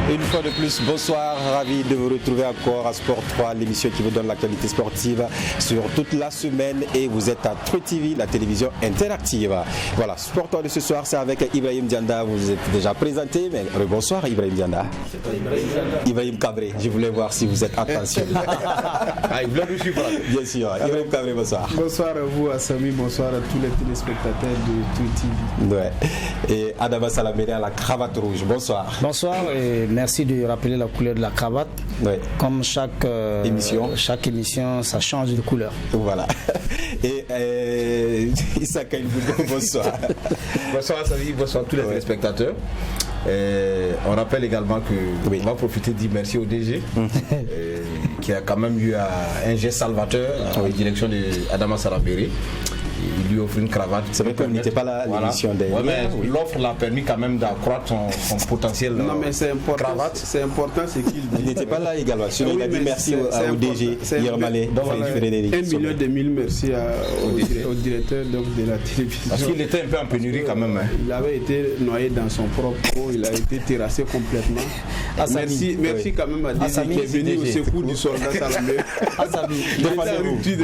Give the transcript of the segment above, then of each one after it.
Une fois de plus, bonsoir, ravi de vous retrouver encore à Sport 3, l'émission qui vous donne l'actualité sportive sur toute la semaine et vous êtes à True TV, la télévision interactive. Voilà, Sport 3 de ce soir, c'est avec Ibrahim Dianda, vous êtes déjà présenté, mais bonsoir Ibrahim Dianda. Ibrahim Cabré, je voulais voir si vous êtes attention. Bien sûr, Ibrahim Cabré, bonsoir. Bonsoir à vous, Assami, bonsoir à tous les téléspectateurs de True TV. Ouais. Et Adama Salaméré à la cravate rouge, bonsoir. Bonsoir et merci de rappeler la couleur de la cravate. Ouais. Comme chaque émission, ça change de couleur. Voilà. Et Issa Kaïboudou, bonsoir. Bonsoir Assami, bonsoir à tous les téléspectateurs. On rappelle également que on va profiter de dire merci au DG qui a quand même eu un geste salvateur en direction d'Adama Salaméré. Il lui offre une cravate. C'est vrai qu'on n'était pas là à l'émission dernière. Mais l'offre l'a permis quand même d'accroître son potentiel. Non, mais c'est important. Cravate. C'est important ce qu'il dit. Il n'était pas là également. Sinon, il a dit merci au DG Yermalé. Frédéric. 1 million de mille merci au directeur de la télévision. Parce qu'il était un peu en pénurie quand même. Il avait été noyé dans son propre eau. Il a été terrassé complètement. Merci quand même à DG qui est venu au secours du soldat Salamé.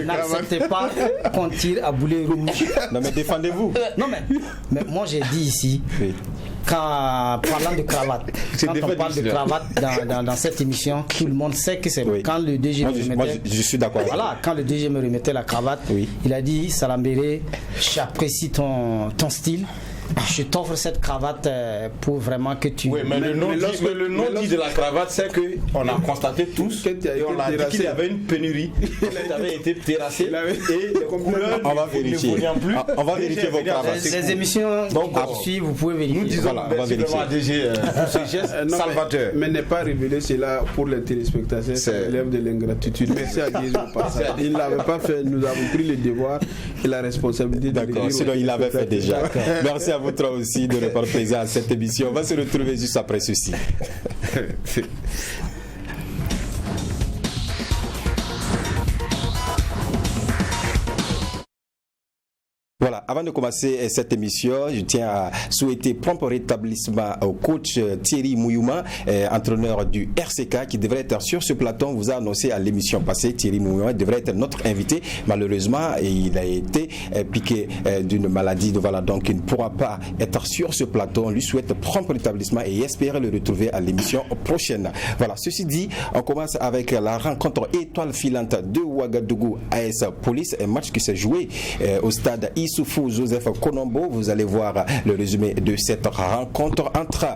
N'acceptez pas qu'on tire à boulet rouge. Non mais défendez-vous. Non mais moi j'ai dit ici, quand parlant de cravate, quand on parle de cravate dans cette émission, tout le monde sait que c'est quand le DG me remettait. Je suis d'accord. Voilà, quand le DG me remettait la cravate, il a dit Salaméré, j'apprécie ton style. Je t'offre cette cravate pour vraiment que tu... Oui, mais le nom dit de la cravate, c'est qu'on a constaté tous et on a dit qu'il y avait une pénurie. Il avait été terrassé et les couleurs on va vérifier. On va vérifier vos cravates. Les émissions qui suivent, vous pouvez vérifier. Nous disons merci vraiment à DG pour ce geste salvateur. Mais n'est pas révélé cela pour les téléspectateurs, c'est l'élève de l'ingratitude. Merci à DG au passage. Il ne l'avait pas fait, nous avons pris le devoir et la responsabilité de D'accord, sinon il l'avait fait déjà. Merci à vous trois aussi de répondre présent à cette émission. On va se retrouver juste après ceci. Voilà, avant de commencer cette émission, je tiens à souhaiter prompt rétablissement au coach Thierry Mouyouma, entraîneur du RCK, qui devrait être sur ce plateau. On vous a annoncé à l'émission passée, Thierry Mouyouma devrait être notre invité. Malheureusement, il a été piqué d'une maladie, donc il ne pourra pas être sur ce plateau. On lui souhaite prompt rétablissement et espère le retrouver à l'émission prochaine. Voilà, ceci dit, on commence avec la rencontre étoile filante de Ouagadougou AS Police, un match qui s'est joué au stade Issoufou Joseph Konombo. Vous allez voir le résumé de cette rencontre entre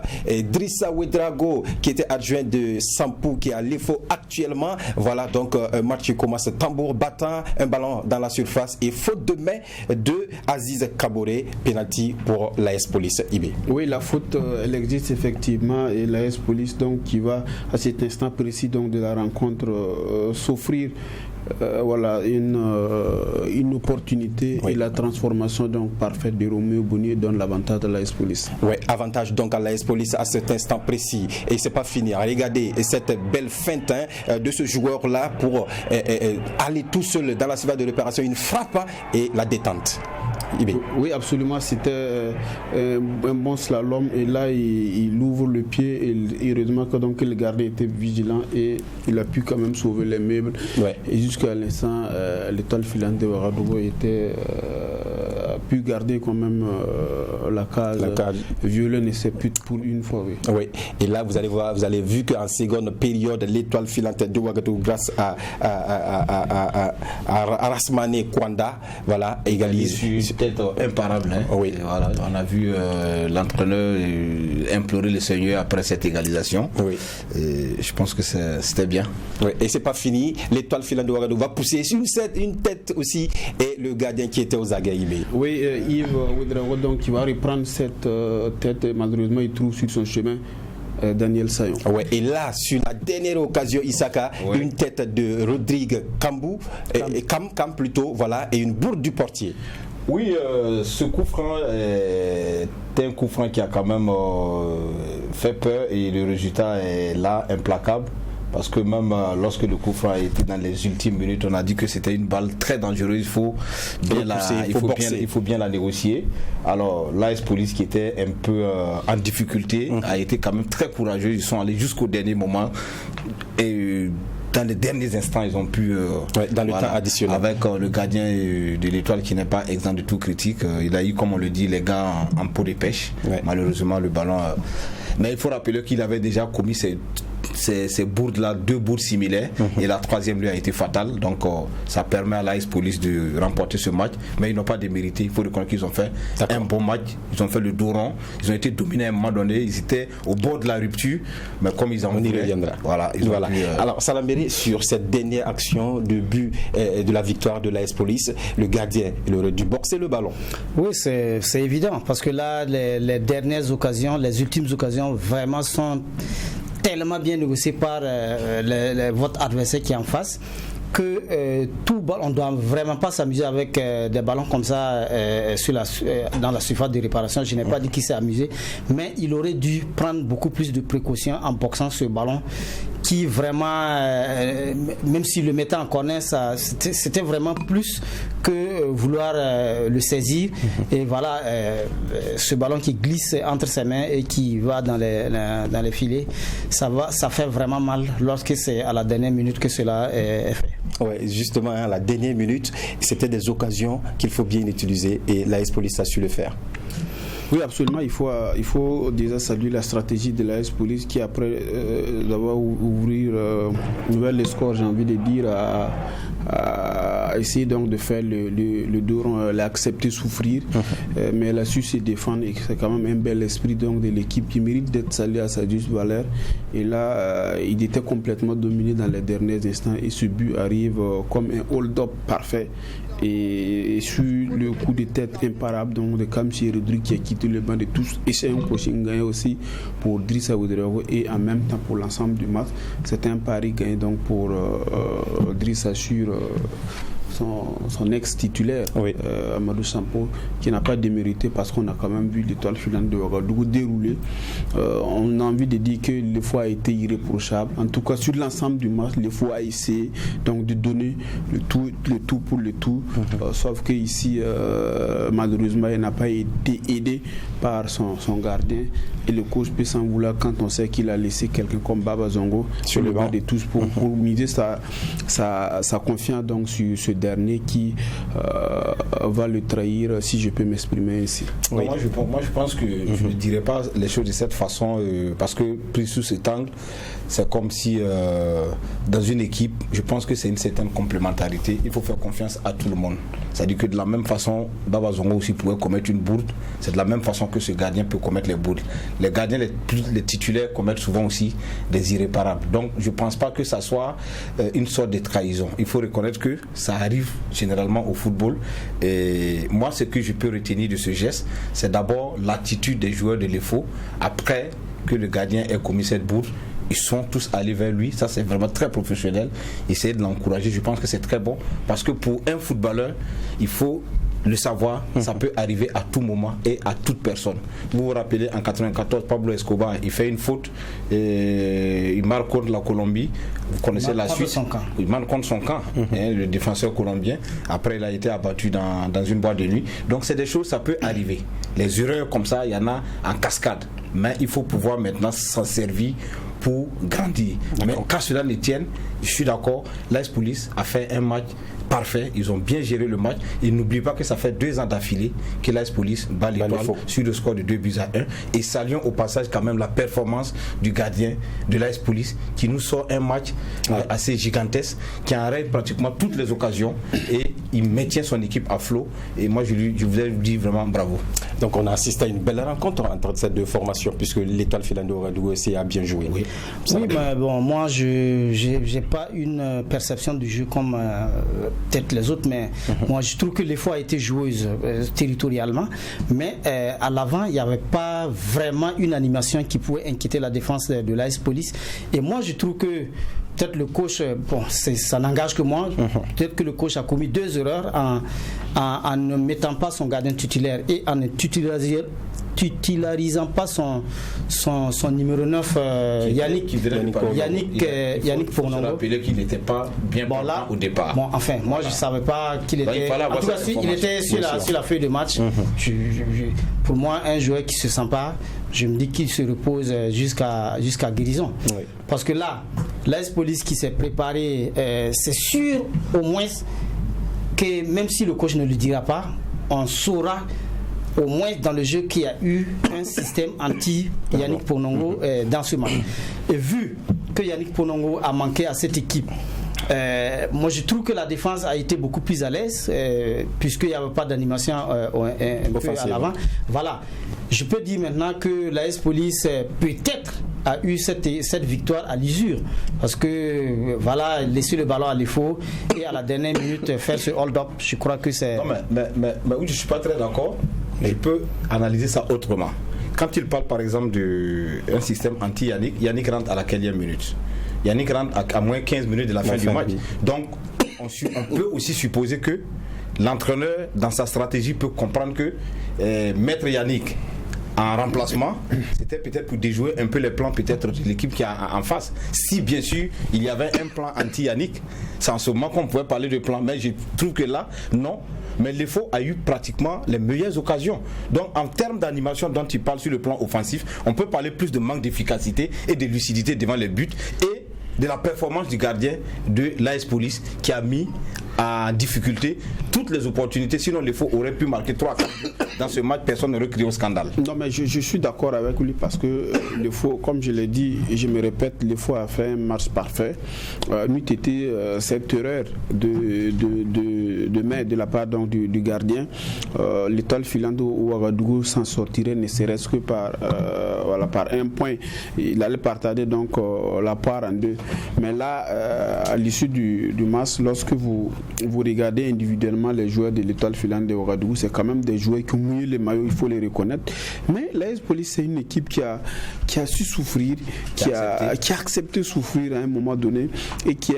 Drissa Ouedraogo, qui était adjoint de Sampou, qui est à l'EFO actuellement. Voilà donc un match qui commence tambour battant, un ballon dans la surface et faute de main de Aziz Kaboré, penalty pour l'AS Police. IB. Oui, la faute elle existe effectivement et l'AS Police donc qui va à cet instant précis donc de la rencontre s'offrir une opportunité et la transformation donc parfaite de Roméo Bonnier donne l'avantage à l'AS Police. Oui, avantage donc à l'AS Police à cet instant précis. Et c'est pas fini. Regardez cette belle feinte de ce joueur-là pour aller tout seul dans la surface de l'opération, une frappe et la détente. Oui, absolument, c'était un bon slalom et là il ouvre le pied et heureusement que donc le gardien était vigilant et il a pu quand même sauver les meubles. Et jusqu'à l'instant, l'étoile filante de Ouagadougou a pu garder quand même la case. Violent et c'est plus pour une fois. Oui, et là vous allez voir, vous avez vu qu'en seconde période, l'étoile filante de Ouagadougou grâce à Rasmane Kwanda, voilà, égalise. Peut-être imparable. Oui. Voilà, on a vu l'entraîneur implorer le Seigneur après cette égalisation. Oui. Et je pense que c'était bien. Oui. Et c'est pas fini. L'étoile filante de Ouagadougou va pousser une tête aussi et le gardien qui était aux aguets. Oui, Yves Ouedraogo donc qui va reprendre cette tête. Malheureusement, il trouve sur son chemin Daniel Sayon. Ouais, et là, sur la dernière occasion, Isaka, une tête de Rodrigue Cambou, Cam plutôt, voilà, et une bourde du portier. Oui, ce coup franc est un coup franc qui a quand même fait peur et le résultat est là, implacable. parce que même lorsque le coup franc a été dans les ultimes minutes, on a dit que c'était une balle très dangereuse, il faut bien la négocier. Alors l'AS Police, qui était un peu en difficulté, a été quand même très courageux, ils sont allés jusqu'au dernier moment et dans les derniers instants, ils ont pu dans le temps additionnel, avec le gardien de l'Étoile qui n'est pas exempt de tout critique, il a eu, comme on le dit, les gars en peau de pêche. Malheureusement le ballon mais il faut rappeler qu'il avait déjà commis ces bourdes-là, 2 bourdes similaires, et la troisième lui a été fatale. Donc ça permet à l'AS Police de remporter ce match, mais ils n'ont pas démérité. Il faut reconnaître qu'ils ont fait un bon match, ils ont fait le dos rond, ils ont été dominés à un moment donné, ils étaient au bord de la rupture, mais comme ils en on y reviendra. Voilà. Alors Salambéry, sur cette dernière action de but de la victoire de l'AS Police, le gardien il aurait dû boxer le ballon. Oui, c'est évident, parce que là les dernières occasions, les ultimes occasions vraiment sont tellement bien négocié par votre adversaire qui est en face que tout ballon, on ne doit vraiment pas s'amuser avec des ballons comme ça dans la surface de réparation. Je n'ai pas dit qu'il s'est amusé, mais il aurait dû prendre beaucoup plus de précautions en boxant ce ballon qui vraiment, même s'il le mettait en corner, c'était vraiment plus que vouloir le saisir. Et voilà, ce ballon qui glisse entre ses mains et qui va dans les filets, ça fait vraiment mal lorsque c'est à la dernière minute que cela est fait. Ouais, justement, à la dernière minute, c'était des occasions qu'il faut bien utiliser et l'AS Police a su le faire. Oui, absolument. Il faut déjà saluer la stratégie de l'AS Police qui, après d'avoir ouvrir le score, j'ai envie de dire, à essayer donc de faire le dos rond, l'accepter, souffrir, mais elle a su se défendre et c'est quand même un bel esprit donc de l'équipe qui mérite d'être salué à sa juste valeur. Et là, il était complètement dominé dans les derniers instants et ce but arrive comme un hold-up parfait. Et sur le coup de tête imparable donc de Kamsi Rodrigue qui a quitté le banc de tous, et c'est un coaching gagné aussi pour Drissa Ouedraogo et en même temps pour l'ensemble du match. C'était un pari gagné donc pour Drissa sur son ex-titulaire, Amadou Sampo, qui n'a pas démérité parce qu'on a quand même vu l'étoile filante de Ouagadougou dérouler. On a envie de dire que l'effort a été irréprochable. En tout cas, sur l'ensemble du match, l'effort a essayé donc de donner le tout pour le tout. Sauf que ici, malheureusement, il n'a pas été aidé par son gardien. Et le coach peut s'en vouloir quand on sait qu'il a laissé quelqu'un comme Baba Zongo sur le banc de tous pour miser sa confiance donc sur ce dernier qui va le trahir, si je peux m'exprimer ainsi. Oui. Moi je pense que je ne dirais pas les choses de cette façon parce que pris sous cet angle, c'est comme si dans une équipe, je pense que c'est une certaine complémentarité. Il faut faire confiance à tout le monde. C'est-à-dire que de la même façon, Baba Zongo aussi pourrait commettre une bourde. C'est de la même façon que ce gardien peut commettre les bourdes. Les gardiens, les titulaires commettent souvent aussi des irréparables. Donc je ne pense pas que ça soit une sorte de trahison. Il faut reconnaître que ça arrive généralement au football. Et moi, ce que je peux retenir de ce geste, c'est d'abord l'attitude des joueurs de l'EFO. Après que le gardien ait commis cette bourde, ils sont tous allés vers lui. Ça, c'est vraiment très professionnel. Essayer de l'encourager, je pense que c'est très bon. Parce que pour un footballeur, il faut le savoir, ça peut arriver à tout moment et à toute personne. Vous vous rappelez, en 94, Pablo Escobar, il fait une faute et il marque contre la Colombie. Vous connaissez la suite. Il marque contre son camp, le défenseur colombien. Après, il a été abattu dans une boîte de nuit. Donc, c'est des choses, ça peut arriver. Les erreurs comme ça, il y en a en cascade. Mais il faut pouvoir maintenant s'en servir pour grandir. Mais quand cela les tienne, je suis d'accord, l'AS Police a fait un match parfait, ils ont bien géré le match. Et n'oubliez pas que ça fait 2 ans d'affilée que l'AS Police bat l'Étoile sur le score de 2-1. Et saluons au passage quand même la performance du gardien de l'AS Police qui nous sort un match assez gigantesque, qui enraye pratiquement toutes les occasions et il maintient son équipe à flot. Et moi je voudrais lui dire vraiment bravo. Donc on a assisté à une belle rencontre entre ces deux formations puisque l'Étoile filante de Ouagadougou aussi a bien joué. Oui, mais bon, moi je n'ai pas une perception du jeu comme peut-être les autres, mais moi je trouve que l'effort a été joueuse territorialement, mais à l'avant il n'y avait pas vraiment une animation qui pouvait inquiéter la défense de l'AS Police. Et moi je trouve que peut-être le coach, ça n'engage que moi, peut-être que le coach a commis 2 erreurs en ne mettant pas son gardien titulaire et en ne titularisant pas son numéro 9, Yannick Pournongo. Je rappelais qu'il n'était pas bien au départ. Bon, enfin, moi je ne savais pas qu'il était. En tout cas, il était sur la feuille de match. Pour moi, un joueur qui ne se sent pas, je me dis qu'il se repose jusqu'à guérison. Oui. Parce que là, l'AS Police qui s'est préparé, c'est sûr au moins que même si le coach ne le dira pas, on saura au moins dans le jeu qu'il y a eu un système anti-Yannick Pournongo dans ce match. Et vu que Yannick Pournongo a manqué à cette équipe, moi je trouve que la défense a été beaucoup plus à l'aise puisqu'il n'y avait pas d'animation un peu à l'avant. Voilà. Je peux dire maintenant que l'AS Police peut-être a eu cette victoire à l'usure parce que voilà, laisser le ballon à l'effort et à la dernière minute faire ce hold-up, je crois que c'est... Non mais oui, je ne suis pas très d'accord. Je peux analyser ça autrement. Quand il parle par exemple d'un système anti-Yannick, Yannick rentre à la 15e minute. Yannick rentre à moins 15 minutes de la fin du match. Donc on peut aussi supposer que l'entraîneur dans sa stratégie peut comprendre que mettre Yannick en remplacement, c'était peut-être pour déjouer un peu les plans peut-être de l'équipe qui est en face. Si bien sûr il y avait un plan anti-Yannick, c'est en ce moment qu'on pouvait parler de plan. Mais je trouve que là, non. Mais l'EFO a eu pratiquement les meilleures occasions. Donc en termes d'animation dont tu parles sur le plan offensif, on peut parler plus de manque d'efficacité et de lucidité devant les buts et de la performance du gardien de l'AS Police qui a mis en difficulté toutes les opportunités. Sinon l'EFO aurait pu marquer 3 dans ce match, personne n'aurait crié au scandale. Non mais je suis d'accord avec lui parce que l'EFO, comme je l'ai dit et je me répète, l'EFO a fait un match parfait. N'eût été cette erreur de main de la part donc, du gardien, l'étoile filante Ouagadougou s'en sortirait ne serait-ce que par un point. Il allait partager donc la part en deux. Mais là, à l'issue du match, lorsque vous regardez individuellement les joueurs de l'étoile filante de Ouagadougou, c'est quand même des joueurs qui ont mouillé les maillots, il faut les reconnaître. Mais l'AS Police, c'est une équipe qui a su souffrir, qui a accepté souffrir à un moment donné et qui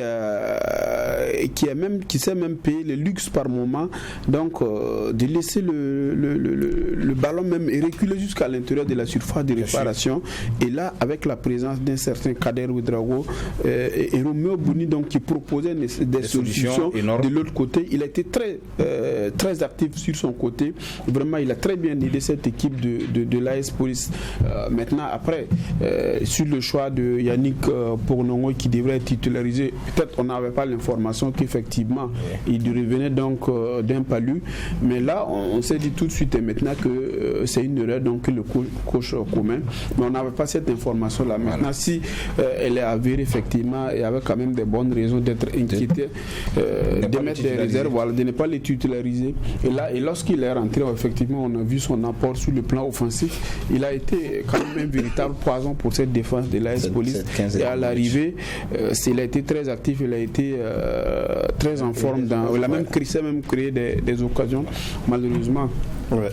sait même payer les luxes par moment. Donc, de laisser le ballon même et reculer jusqu'à l'intérieur de la surface de réparation. Et là, avec la présence d'un certain Kader Ouedraogo et Roméo Bouni, donc qui proposait des solutions énormes. De l'autre côté, il a été très actif sur son côté. Vraiment, il a très bien aidé cette équipe de l'AS Police. Maintenant, après, sur le choix de Yannick Pournongo qui devrait être titularisé, peut-être on n'avait pas l'information qu'effectivement il revenait donc d'un palu. Mais là, on s'est dit tout de suite et maintenant que c'est une erreur donc le coach commun. Mais on n'avait pas cette information-là. Maintenant, si elle est avérée effectivement, il y avait quand même des bonnes raisons d'être inquiété, de mettre des réserves, voilà, de ne pas les titulariser. Et lorsqu'il est rentré, effectivement, on a vu son apport sur le plan offensif. Il a été quand même un véritable poison pour cette défense de l'AS Police. Et à l'arrivée, il a été très actif, il a été très en forme. Il a même créé des occasions. Malheureusement,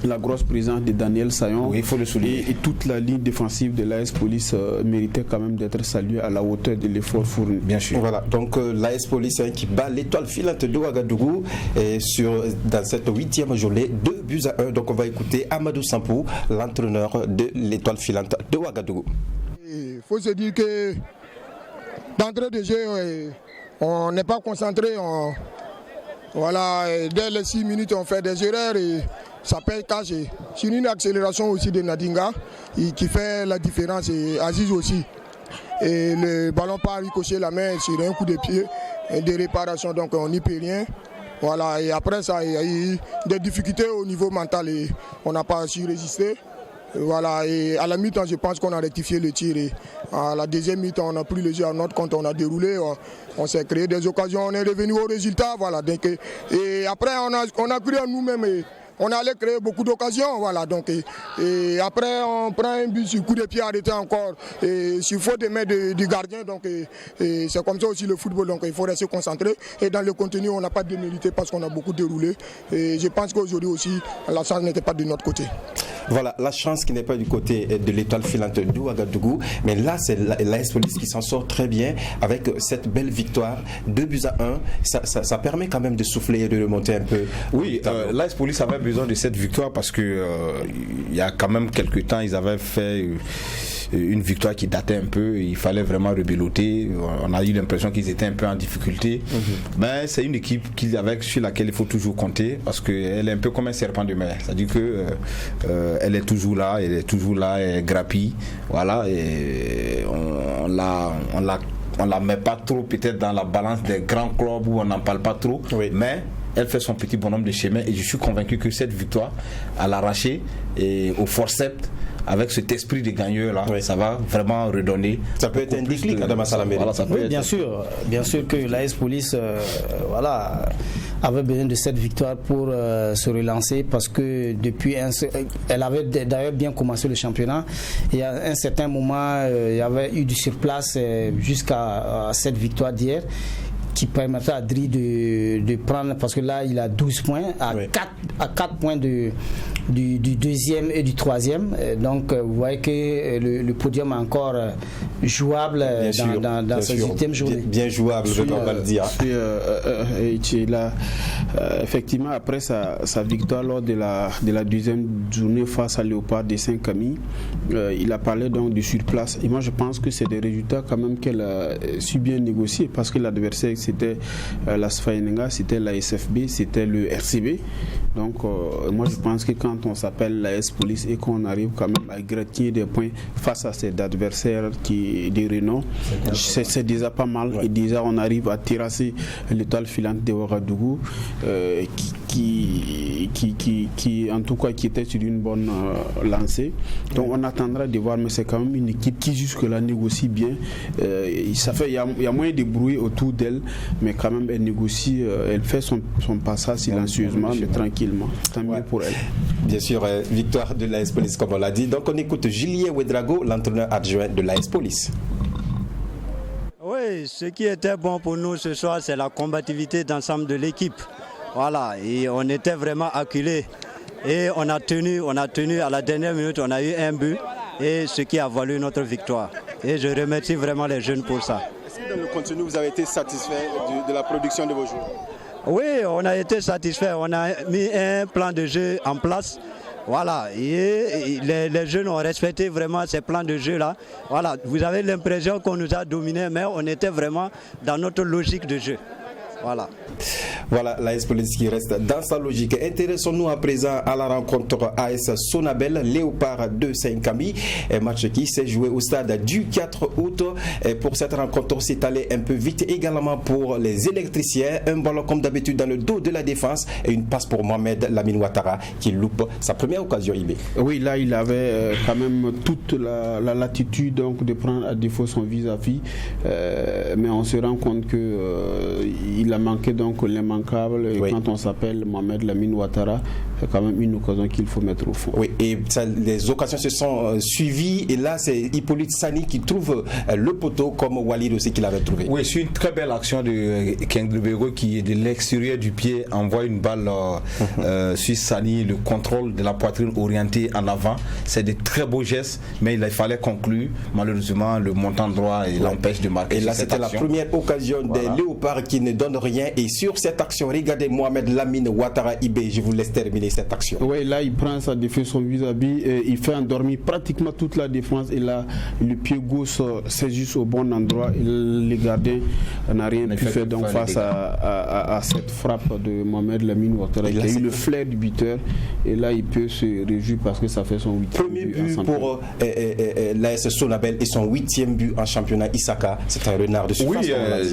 la grosse présence de Daniel Sayon, il faut le souligner. Et toute la ligne défensive de l'AS Police méritait quand même d'être saluée à la hauteur de l'effort fourni. Bien sûr. Voilà, donc l'AS Police qui bat l'étoile filante de Ouagadougou dans cette 8e journée, 2-1. Donc on va écouter Amadou Sampou, l'entraîneur de l'étoile filante de Ouagadougou. Il faut se dire que d'entrée de jeu, on n'est pas concentré. Voilà, dès les 6 minutes, on fait des erreurs et ça paye cash. C'est une accélération aussi de Nadinga qui fait la différence et Aziz aussi. Et le ballon part ricocher la main sur un coup de pied de réparation, donc on n'y peut rien. Voilà, et après ça, il y a eu des difficultés au niveau mental et on n'a pas su résister. Voilà, et à la mi-temps, je pense qu'on a rectifié le tir. Et à la deuxième mi-temps, on a pris le jeu à notre compte, on a déroulé, on s'est créé des occasions, on est revenu au résultat. Voilà, donc, et après, on a cru en nous-mêmes. Et on allait créer beaucoup d'occasions, voilà. Donc, et après, on prend un but sur coup de pied arrêté encore, et sur faute de main du gardien. Donc, et c'est comme ça aussi le football. Donc, il faut rester concentré. Et dans le contenu, on n'a pas démérité parce qu'on a beaucoup déroulé. Et je pense qu'aujourd'hui aussi, la chance n'était pas de notre côté. Voilà, la chance qui n'est pas du côté de l'étoile filante d'Ouagadougou, mais là c'est l'AS Police qui s'en sort très bien avec cette belle victoire, 2-1. Ça permet quand même de souffler et de remonter un peu. Oui, l'AS Police avait besoin de cette victoire parce que il y a quand même quelques temps, ils avaient fait une victoire qui datait un peu. Il fallait vraiment rebeloter. On a eu l'impression qu'ils étaient un peu en difficulté. Mais c'est une équipe sur laquelle il faut toujours compter parce qu'elle est un peu comme un serpent de mer. C'est-à-dire que elle est toujours là, elle grappille. Voilà, et on la met pas trop peut-être dans la balance des grands clubs où on n'en parle pas trop. Oui. Mais elle fait son petit bonhomme de chemin et je suis convaincu que cette victoire à l'arraché et au forceps, avec cet esprit de gagneur là, ça va vraiment redonner. Ça peut être un déclic à Damas Salamé. Voilà, bien sûr que l'AS Police avait besoin de cette victoire pour se relancer parce que elle avait d'ailleurs bien commencé le championnat et à un certain moment il y avait eu du surplace jusqu'à cette victoire d'hier qui permettra à Dri de prendre, parce que là il a 12 points à 4 points du deuxième et du troisième, donc vous voyez que le podium est encore jouable dans sa 8e journée. Bien jouable, on va le dire. Effectivement, après sa victoire lors de la deuxième journée face à Léopard de Saint-Camille, il a parlé donc du surplace et moi je pense que c'est des résultats quand même qu'elle a su bien négocier parce que l'adversaire c'était la Sfayenenga, c'était la SFB, c'était le RCB. Donc moi je pense que quand on s'appelle la S Police et qu'on arrive quand même à gratter des points face à cet adversaire qui est de renom, c'est déjà pas mal. Et déjà on arrive à terrasser l'étoile filante de Ouagadougou qui en tout cas qui était sur une bonne lancée. Donc on attendra de voir, mais c'est quand même une équipe qui jusque là négocie bien. Il y a moins de bruit autour d'elle, mais quand même elle négocie, elle fait son passage silencieusement mais tranquillement. Tant mieux pour elle. Bien sûr, victoire de l'AS Police comme on l'a dit. Donc on écoute Julien Ouedraogo, l'entraîneur adjoint de l'AS Police. Oui, ce qui était bon pour nous ce soir, c'est la combativité d'ensemble de l'équipe. Voilà, et on était vraiment acculés. Et on a tenu à la dernière minute, on a eu un but, et ce qui a valu notre victoire. Et je remercie vraiment les jeunes pour ça. Est-ce que dans le contenu, vous avez été satisfait de la production de vos joueurs? Oui, on a été satisfait. On a mis un plan de jeu en place. Voilà, et les jeunes ont respecté vraiment ces plans de jeu-là. Voilà, vous avez l'impression qu'on nous a dominés, mais on était vraiment dans notre logique de jeu. Voilà, l'AS Police qui reste dans sa logique. Intéressons-nous à présent à la rencontre AS Sonabel, Léopard de Saint-Camille, un match qui s'est joué au stade du 4 août. Et pour cette rencontre, c'est allé un peu vite également pour les électriciens. Un ballon comme d'habitude dans le dos de la défense et une passe pour Mohamed Lamine Ouattara qui loupe sa première occasion. Oui, là il avait quand même toute la latitude donc, de prendre à défaut son vis-à-vis, mais on se rend compte qu'il a manqué donc l'immanquable. Et quand on s'appelle Mohamed Lamine Ouattara, c'est quand même une occasion qu'il faut mettre au fond. Oui, et les occasions se sont suivies et là c'est Hippolyte Sani qui trouve le poteau comme Walid aussi qu'il avait trouvé. Oui, c'est une très belle action de Kendrebego qui de l'extérieur du pied envoie une balle sur Sani, le contrôle de la poitrine orientée en avant. C'est de très beaux gestes, mais il fallait conclure. Malheureusement, le montant droit l'empêche de marquer. Et là c'était la première occasion des Léopards qui ne donnent rien. Et sur cette action, regardez Mohamed Lamine Ouattara Ibé, je vous laisse terminer cette action. Oui, là il prend sa défense, son vis-à-vis, il fait endormir pratiquement toute la défense et là le pied gauche c'est juste au bon endroit et les gardiens n'ont rien pu faire donc face à cette frappe de Mohamed Lamine Ouattara. Il a eu le flair du buteur et là il peut se réjouir parce que ça fait son 8e premier but pour l'AS Sonabel et son 8e but en championnat. Isaka, c'est un renard de surface.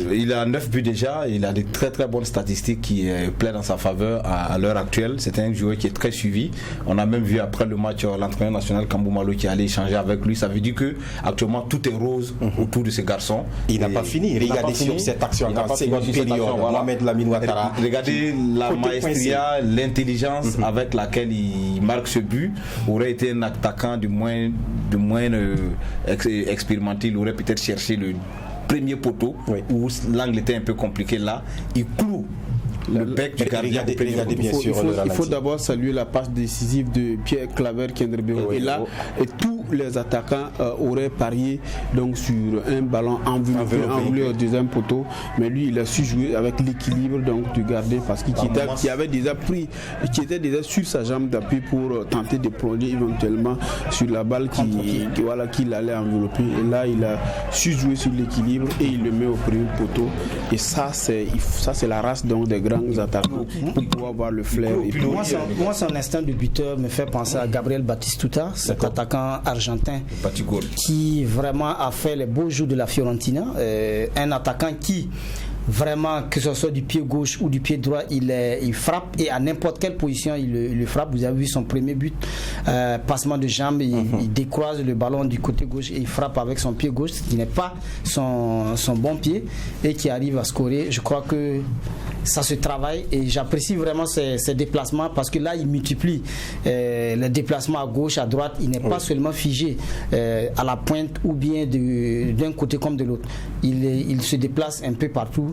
Oui, il a 9 buts déjà, il a des très bonnes statistiques qui plaident en sa faveur à l'heure actuelle. C'est un joueur qui est très suivi. On a même vu après le match l'entraîneur national Kambou Malo qui allait échanger avec lui. Ça veut dire que actuellement tout est rose autour de ce garçon. Il n'a pas fini. Regardez sur cette action en seconde période. Mohamed Lamine Ouattara. Regardez la maestria, l'intelligence avec laquelle il marque ce but. Aurait été un attaquant du moins expérimenté. Il aurait peut-être cherché le premier poteau où l'angle était un peu compliqué. Là il cloue le bec du gardien. Il faut d'abord saluer la passe décisive de Pierre Claver Kendrebego et là et tous les attaquants auraient parié donc sur un ballon enveloppé au deuxième poteau, mais lui il a su jouer avec l'équilibre donc du gardien parce qu'il avait déjà pris, qui était déjà sur sa jambe d'appui pour tenter de plonger éventuellement sur la balle qu'il allait envelopper. Et là il a su jouer sur l'équilibre et il le met au premier poteau. Et ça c'est la race donc des grands attaquants pour pouvoir avoir le flair. Moi son instinct de buteur me fait penser à Gabriel Batistuta, cet attaquant argentin qui vraiment a fait les beaux jours de la Fiorentina, un attaquant qui vraiment, que ce soit du pied gauche ou du pied droit, il frappe, et à n'importe quelle position il le frappe. Vous avez vu son premier but, passement de jambe, il décroise le ballon du côté gauche et il frappe avec son pied gauche, ce qui n'est pas son bon pied, et qui arrive à scorer. Je crois que ça se travaille et j'apprécie vraiment ces déplacements, parce que là il multiplie les déplacements à gauche, à droite. Il n'est pas seulement figé à la pointe ou bien d'un côté comme de l'autre. Il se déplace un peu partout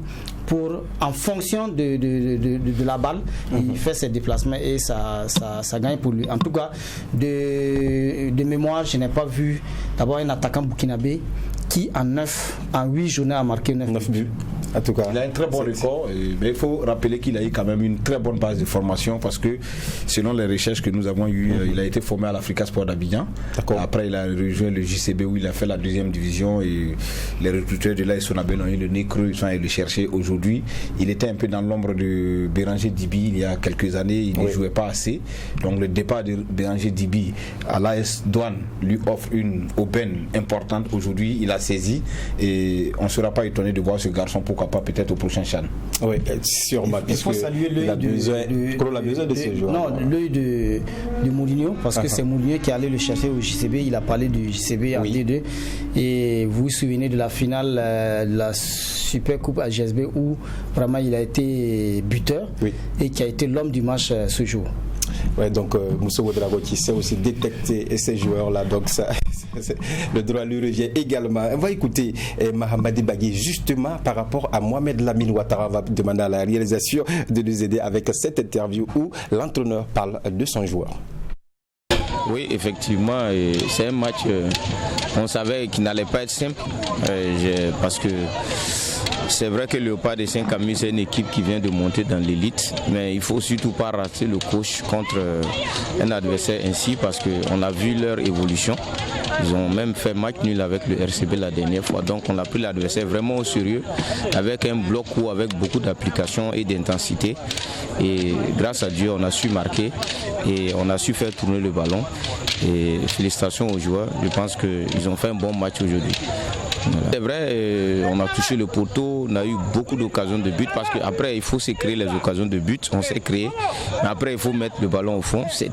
en fonction de la balle. Il fait ses déplacements et ça gagne pour lui. En tout cas, de mémoire, je n'ai pas vu d'abord un attaquant burkinabé qui en 8 journées a marqué 9 buts. En tout cas, il a un très bon record, mais il faut rappeler qu'il a eu quand même une très bonne base de formation, parce que selon les recherches que nous avons eues, il a été formé à l'Africa Sport d'Abidjan. Après il a rejoint le JCB où il a fait la 2e division, et les recruteurs de l'AS Sonabel ont eu le nez creux, ils sont allés le chercher. Aujourd'hui il était un peu dans l'ombre de Béranger Dibi il y a quelques années, il ne jouait pas assez, donc le départ de Béranger Dibi à l'AS Douane lui offre une aubaine importante. Aujourd'hui il a saisi, et on ne sera pas étonné de voir ce garçon, pourquoi pas peut-être au prochain CHAN. Oui, sûrement. Il faut saluer l'œil de ces joueurs. Non, l'œil de Mourinho, parce que c'est Mourinho qui allait le chercher au JCB. Il a parlé du JCB en D2, et vous vous souvenez de la finale de la Super Coupe à GSB où vraiment il a été buteur et qui a été l'homme du match ce jour. Ouais, donc Moussa Ouedraogo qui sait aussi détecter ces joueurs-là, donc ça, le droit lui revient également. On va écouter Mahamadi Bagui justement par rapport à Mohamed Lamine Ouattara. On va demander à la réalisation de nous aider avec cette interview où l'entraîneur parle de son joueur. Oui, effectivement, c'est un match, on savait qu'il n'allait pas être simple, parce que c'est vrai que Léopard de Saint-Camille, c'est une équipe qui vient de monter dans l'élite, mais il ne faut surtout pas rater le coach contre un adversaire ainsi, parce qu'on a vu leur évolution. Ils ont même fait match nul avec le RCB la dernière fois, donc on a pris l'adversaire vraiment au sérieux, avec un bloc ou avec beaucoup d'application et d'intensité. Et grâce à Dieu, on a su marquer et on a su faire tourner le ballon. Et félicitations aux joueurs, je pense qu'ils ont fait un bon match aujourd'hui. Voilà. C'est vrai, on a touché le poteau, on a eu beaucoup d'occasions de but, parce qu'après il faut se créer les occasions de but, on s'est créé, mais après il faut mettre le ballon au fond. C'est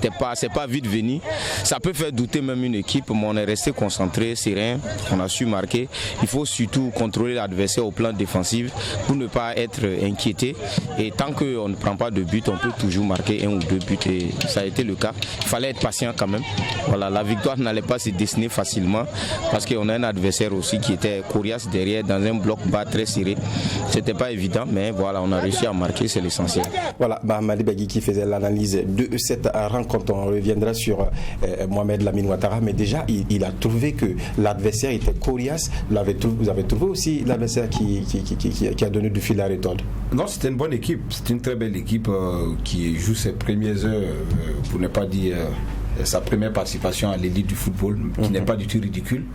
pas vite venu, ça peut faire douter même une équipe, mais on est resté concentré, serein, on a su marquer. Il faut surtout contrôler l'adversaire au plan défensif pour ne pas être inquiété, et tant qu'on ne prend pas de but, on peut toujours marquer 1 ou 2 buts, et ça a été le cas. Il fallait être patient quand même. Voilà, la victoire n'allait pas se dessiner facilement, parce qu'on a un adversaire aussi qui était coriace derrière, dans un bloc bas très serré. C'était pas évident, mais voilà, on a réussi à marquer, c'est l'essentiel. Voilà, Mahamadi Bagui qui faisait l'analyse de cette rencontre. On reviendra sur Mohamed Lamine Ouattara, mais déjà il a trouvé que l'adversaire était coriace. Vous avez trouvé aussi l'adversaire qui a donné du fil à retordre? Non, c'était une bonne équipe, c'est une très belle équipe qui joue ses premières heures, pour ne pas dire sa première participation à l'élite du football, qui n'est pas du tout ridicule,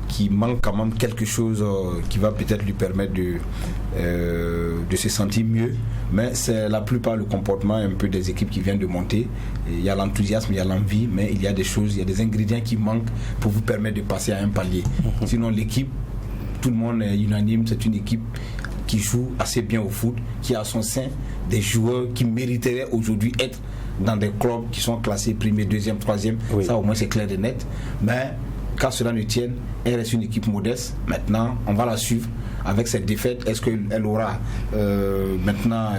qui manque quand même quelque chose qui va peut-être lui permettre de se sentir mieux, mais c'est la plupart le comportement un peu des équipes qui viennent de monter. Et il y a l'enthousiasme, il y a l'envie, mais il y a des choses, il y a des ingrédients qui manquent pour vous permettre de passer à un palier. Sinon l'équipe, tout le monde est unanime, c'est une équipe qui joue assez bien au foot, qui a à son sein des joueurs qui mériteraient aujourd'hui être dans des clubs qui sont classés premier, deuxième, troisième. Ça au moins c'est clair et net, mais qu'à cela ne tienne, elle reste une équipe modeste. Maintenant, on va la suivre avec cette défaite. Est-ce qu'elle aura maintenant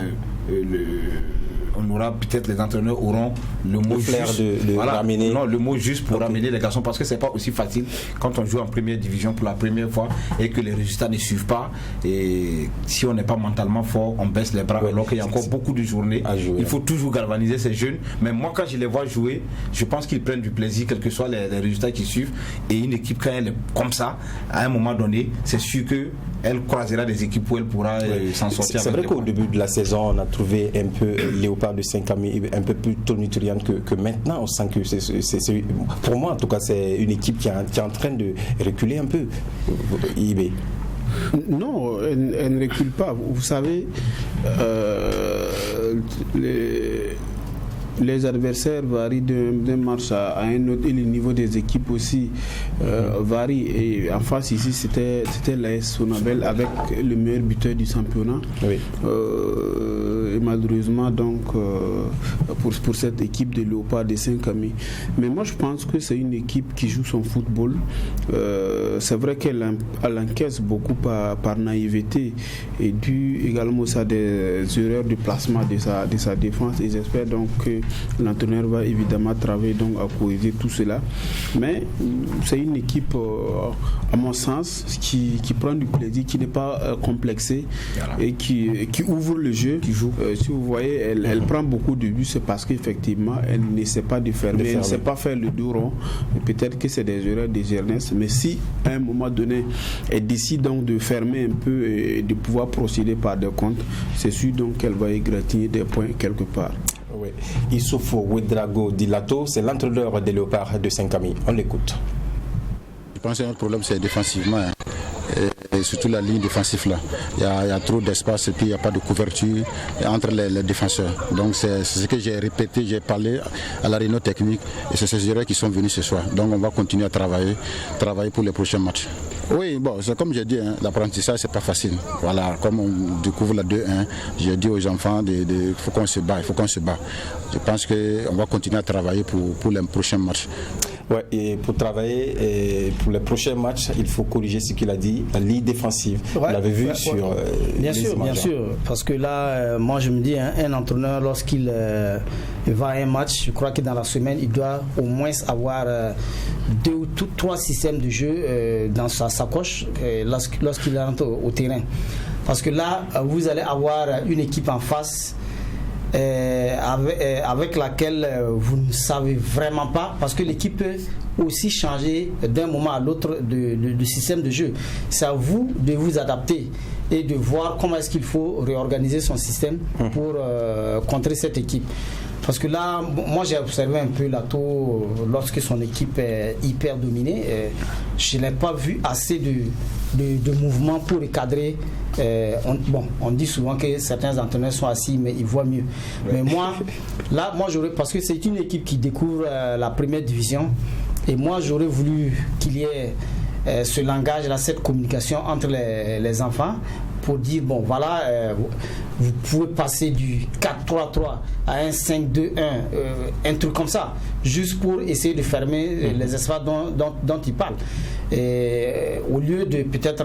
on aura peut-être les entraîneurs auront le mot juste ramener. Non, le mot juste pour ramener les garçons, parce que c'est pas aussi facile quand on joue en première division pour la première fois et que les résultats ne suivent pas, et si on n'est pas mentalement fort, on baisse les bras, alors qu'il y a encore beaucoup de journées à jouer. Il faut toujours galvaniser ces jeunes, mais moi quand je les vois jouer, je pense qu'ils prennent du plaisir quels que soient les résultats qui suivent, et une équipe quand elle est comme ça, à un moment donné, c'est sûr qu'elle croisera des équipes où elle pourra s'en sortir. C'est vrai qu'au début de la saison, on a trouvé un peu Léopard de Saint-Camille un peu plus tonitruante que maintenant. On sent que c'est, pour moi en tout cas, c'est une équipe qui est en train de reculer un peu. IB. Non, elle ne recule pas. Vous savez, les adversaires varient d'un match à un autre, et le niveau des équipes aussi varie. Et en face ici, c'était l'AS Sonabel avec le meilleur buteur du championnat. Oui. Et malheureusement, donc, pour cette équipe de Léopard de Saint-Camille. Mais moi, je pense que c'est une équipe qui joue son football. C'est vrai qu'elle encaisse beaucoup par naïveté, et dû également à des erreurs de placement de sa défense. Et j'espère donc que l'entraîneur va évidemment travailler donc à corriger tout cela. Mais c'est une équipe, à mon sens, qui prend du plaisir, qui n'est pas complexée, et qui ouvre le jeu, qui joue. Si vous voyez, elle prend beaucoup de buts, c'est parce qu'effectivement, elle n'essaie pas de fermer, elle ne sait pas faire le dos rond. Peut-être que c'est des erreurs de jeunesse, mais si à un moment donné, elle décide donc de fermer un peu et de pouvoir procéder par des comptes, c'est sûr donc qu'elle va égratigner des points quelque part. Oui. Issoufou Ouedraogo Dilato, c'est l'entraîneur des Léopards de Saint-Camille. On l'écoute. Je pense que notre problème, c'est défensivement. Et surtout la ligne défensive là. Il y a trop d'espace et puis il n'y a pas de couverture entre les défenseurs. Donc c'est ce que j'ai répété, j'ai parlé à la réunion technique, et c'est ces erreurs qui sont venus ce soir. Donc on va continuer à travailler pour les prochains matchs. Oui, bon, c'est comme j'ai dit, l'apprentissage c'est pas facile. Voilà, comme on découvre la 2-1, j'ai dit aux enfants il faut qu'on se bat, Je pense qu'on va continuer à travailler pour les prochains matchs. Ouais, et pour travailler et pour les prochains matchs, il faut corriger ce qu'il a dit, la ligne défensive. Ouais, vous l'avez vu sur bien sûr, bien sûr. Parce que là, moi je me dis, un entraîneur, lorsqu'il va à un match, je crois que dans la semaine, il doit au moins avoir 2 ou 3 systèmes de jeu dans sa sacoche lorsqu'il rentre au terrain. Parce que là, vous allez avoir une équipe en face avec laquelle vous ne savez vraiment pas, parce que l'équipe peut aussi changer d'un moment à l'autre de système de jeu. C'est à vous de vous adapter et de voir comment est-ce qu'il faut réorganiser son système pour contrer cette équipe. Parce que là, moi j'ai observé un peu Lato lorsque son équipe est hyper dominée. Je n'ai pas vu assez de mouvements pour recadrer. On dit souvent que certains entraîneurs sont assis, mais ils voient mieux. Ouais. Mais moi j'aurais, parce que c'est une équipe qui découvre la première division, et moi j'aurais voulu qu'il y ait ce langage-là, cette communication entre les enfants, pour dire bon voilà, vous pouvez passer du 4-3-3 à un 5-2-1, un truc comme ça, juste pour essayer de fermer les espaces dont ils parlent. Et au lieu de peut-être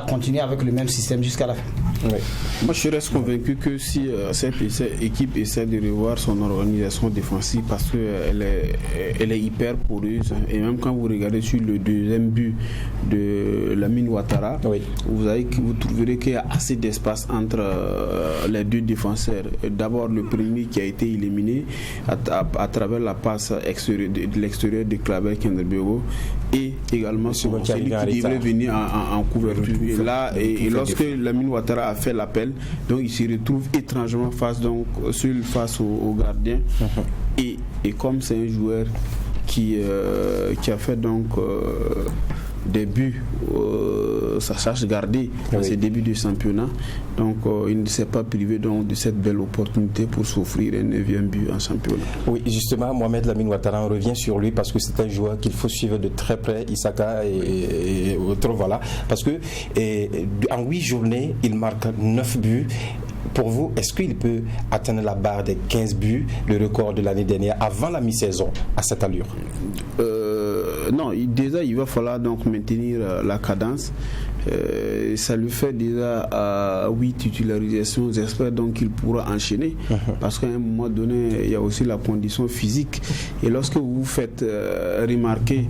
continuer avec le même système jusqu'à la fin. Oui. Moi je reste convaincu que si cette équipe essaie de revoir son organisation défensive, parce qu'elle est hyper poreuse, et même quand vous regardez sur le deuxième but de Lamine Ouattara, vous trouverez qu'il y a assez d'espace entre les deux défenseurs. D'abord le premier qui a été éliminé à travers la passe de l'extérieur de Claver Kenderbergo, et également celui qui devrait venir en couverture. Et lorsque Lamine Ouattara a fait l'appel, donc il se retrouve étrangement face au gardien. Et comme c'est un joueur qui a fait donc des buts, sa charge gardée dans ses débuts de championnat, donc il ne s'est pas privé donc de cette belle opportunité pour s'offrir un 9e but en championnat. Oui, justement, Mohamed Lamine Ouattara, on revient sur lui parce que c'est un joueur qu'il faut suivre de très près, Isaka et autres, voilà, parce que en 8 journées, il marque 9 buts. Pour vous, est-ce qu'il peut atteindre la barre des 15 buts, le record de l'année dernière, avant la mi-saison, à cette allure? non, déjà il va falloir donc maintenir la cadence. Ça lui fait déjà 8 titularisations. J'espère donc qu'il pourra enchaîner parce qu'à un moment donné il y a aussi la condition physique, et lorsque vous vous faites remarquer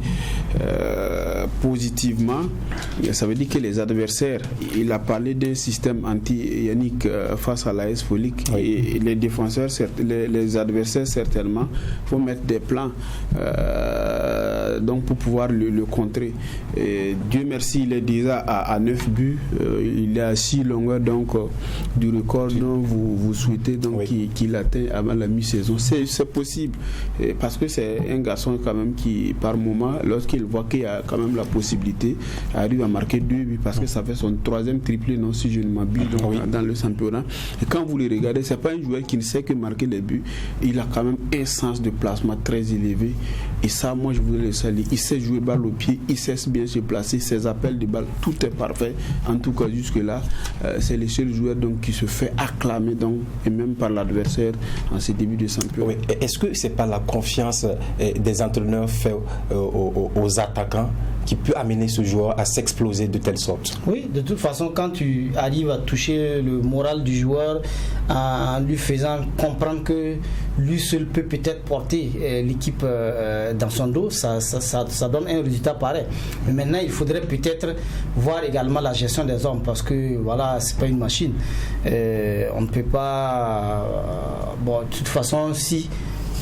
positivement, ça veut dire que les adversaires, il a parlé d'un système anti-Yannick face à l'AS Folique, et les défenseurs, les adversaires certainement vont mettre des plans donc pour pouvoir le contrer. Et Dieu merci, il est déjà à 9 buts, il est à 6 longueurs donc du record dont vous souhaitez donc qu'il atteigne avant la mi-saison. C'est possible, parce que c'est un garçon quand même qui par moment, lorsqu'il voit qu'il y a quand même la possibilité, arrive à marquer 2 buts, parce que ça fait son 3e triplé, non, si je ne m'abuse, dans le championnat. Et quand vous le regardez, c'est pas un joueur qui ne sait que marquer les buts, il a quand même un sens de placement très élevé, et ça moi je voudrais le saluer. Il sait jouer balle au pied, il sait bien se placer, ses appels de balle, tout est parfait. En tout cas jusque là, c'est le seul joueur donc qui se fait acclamer donc, et même par l'adversaire en ce début de championnat. Est-ce que c'est pas la confiance des entraîneurs faits aux attaquants qui peut amener ce joueur à s'exploser de telle sorte? Oui, de toute façon, quand tu arrives à toucher le moral du joueur en lui faisant comprendre que lui seul peut peut-être porter l'équipe dans son dos, ça donne un résultat pareil. Mais maintenant, il faudrait peut-être voir également la gestion des hommes, parce que voilà, c'est pas une machine. On ne peut pas. Bon, de toute façon, si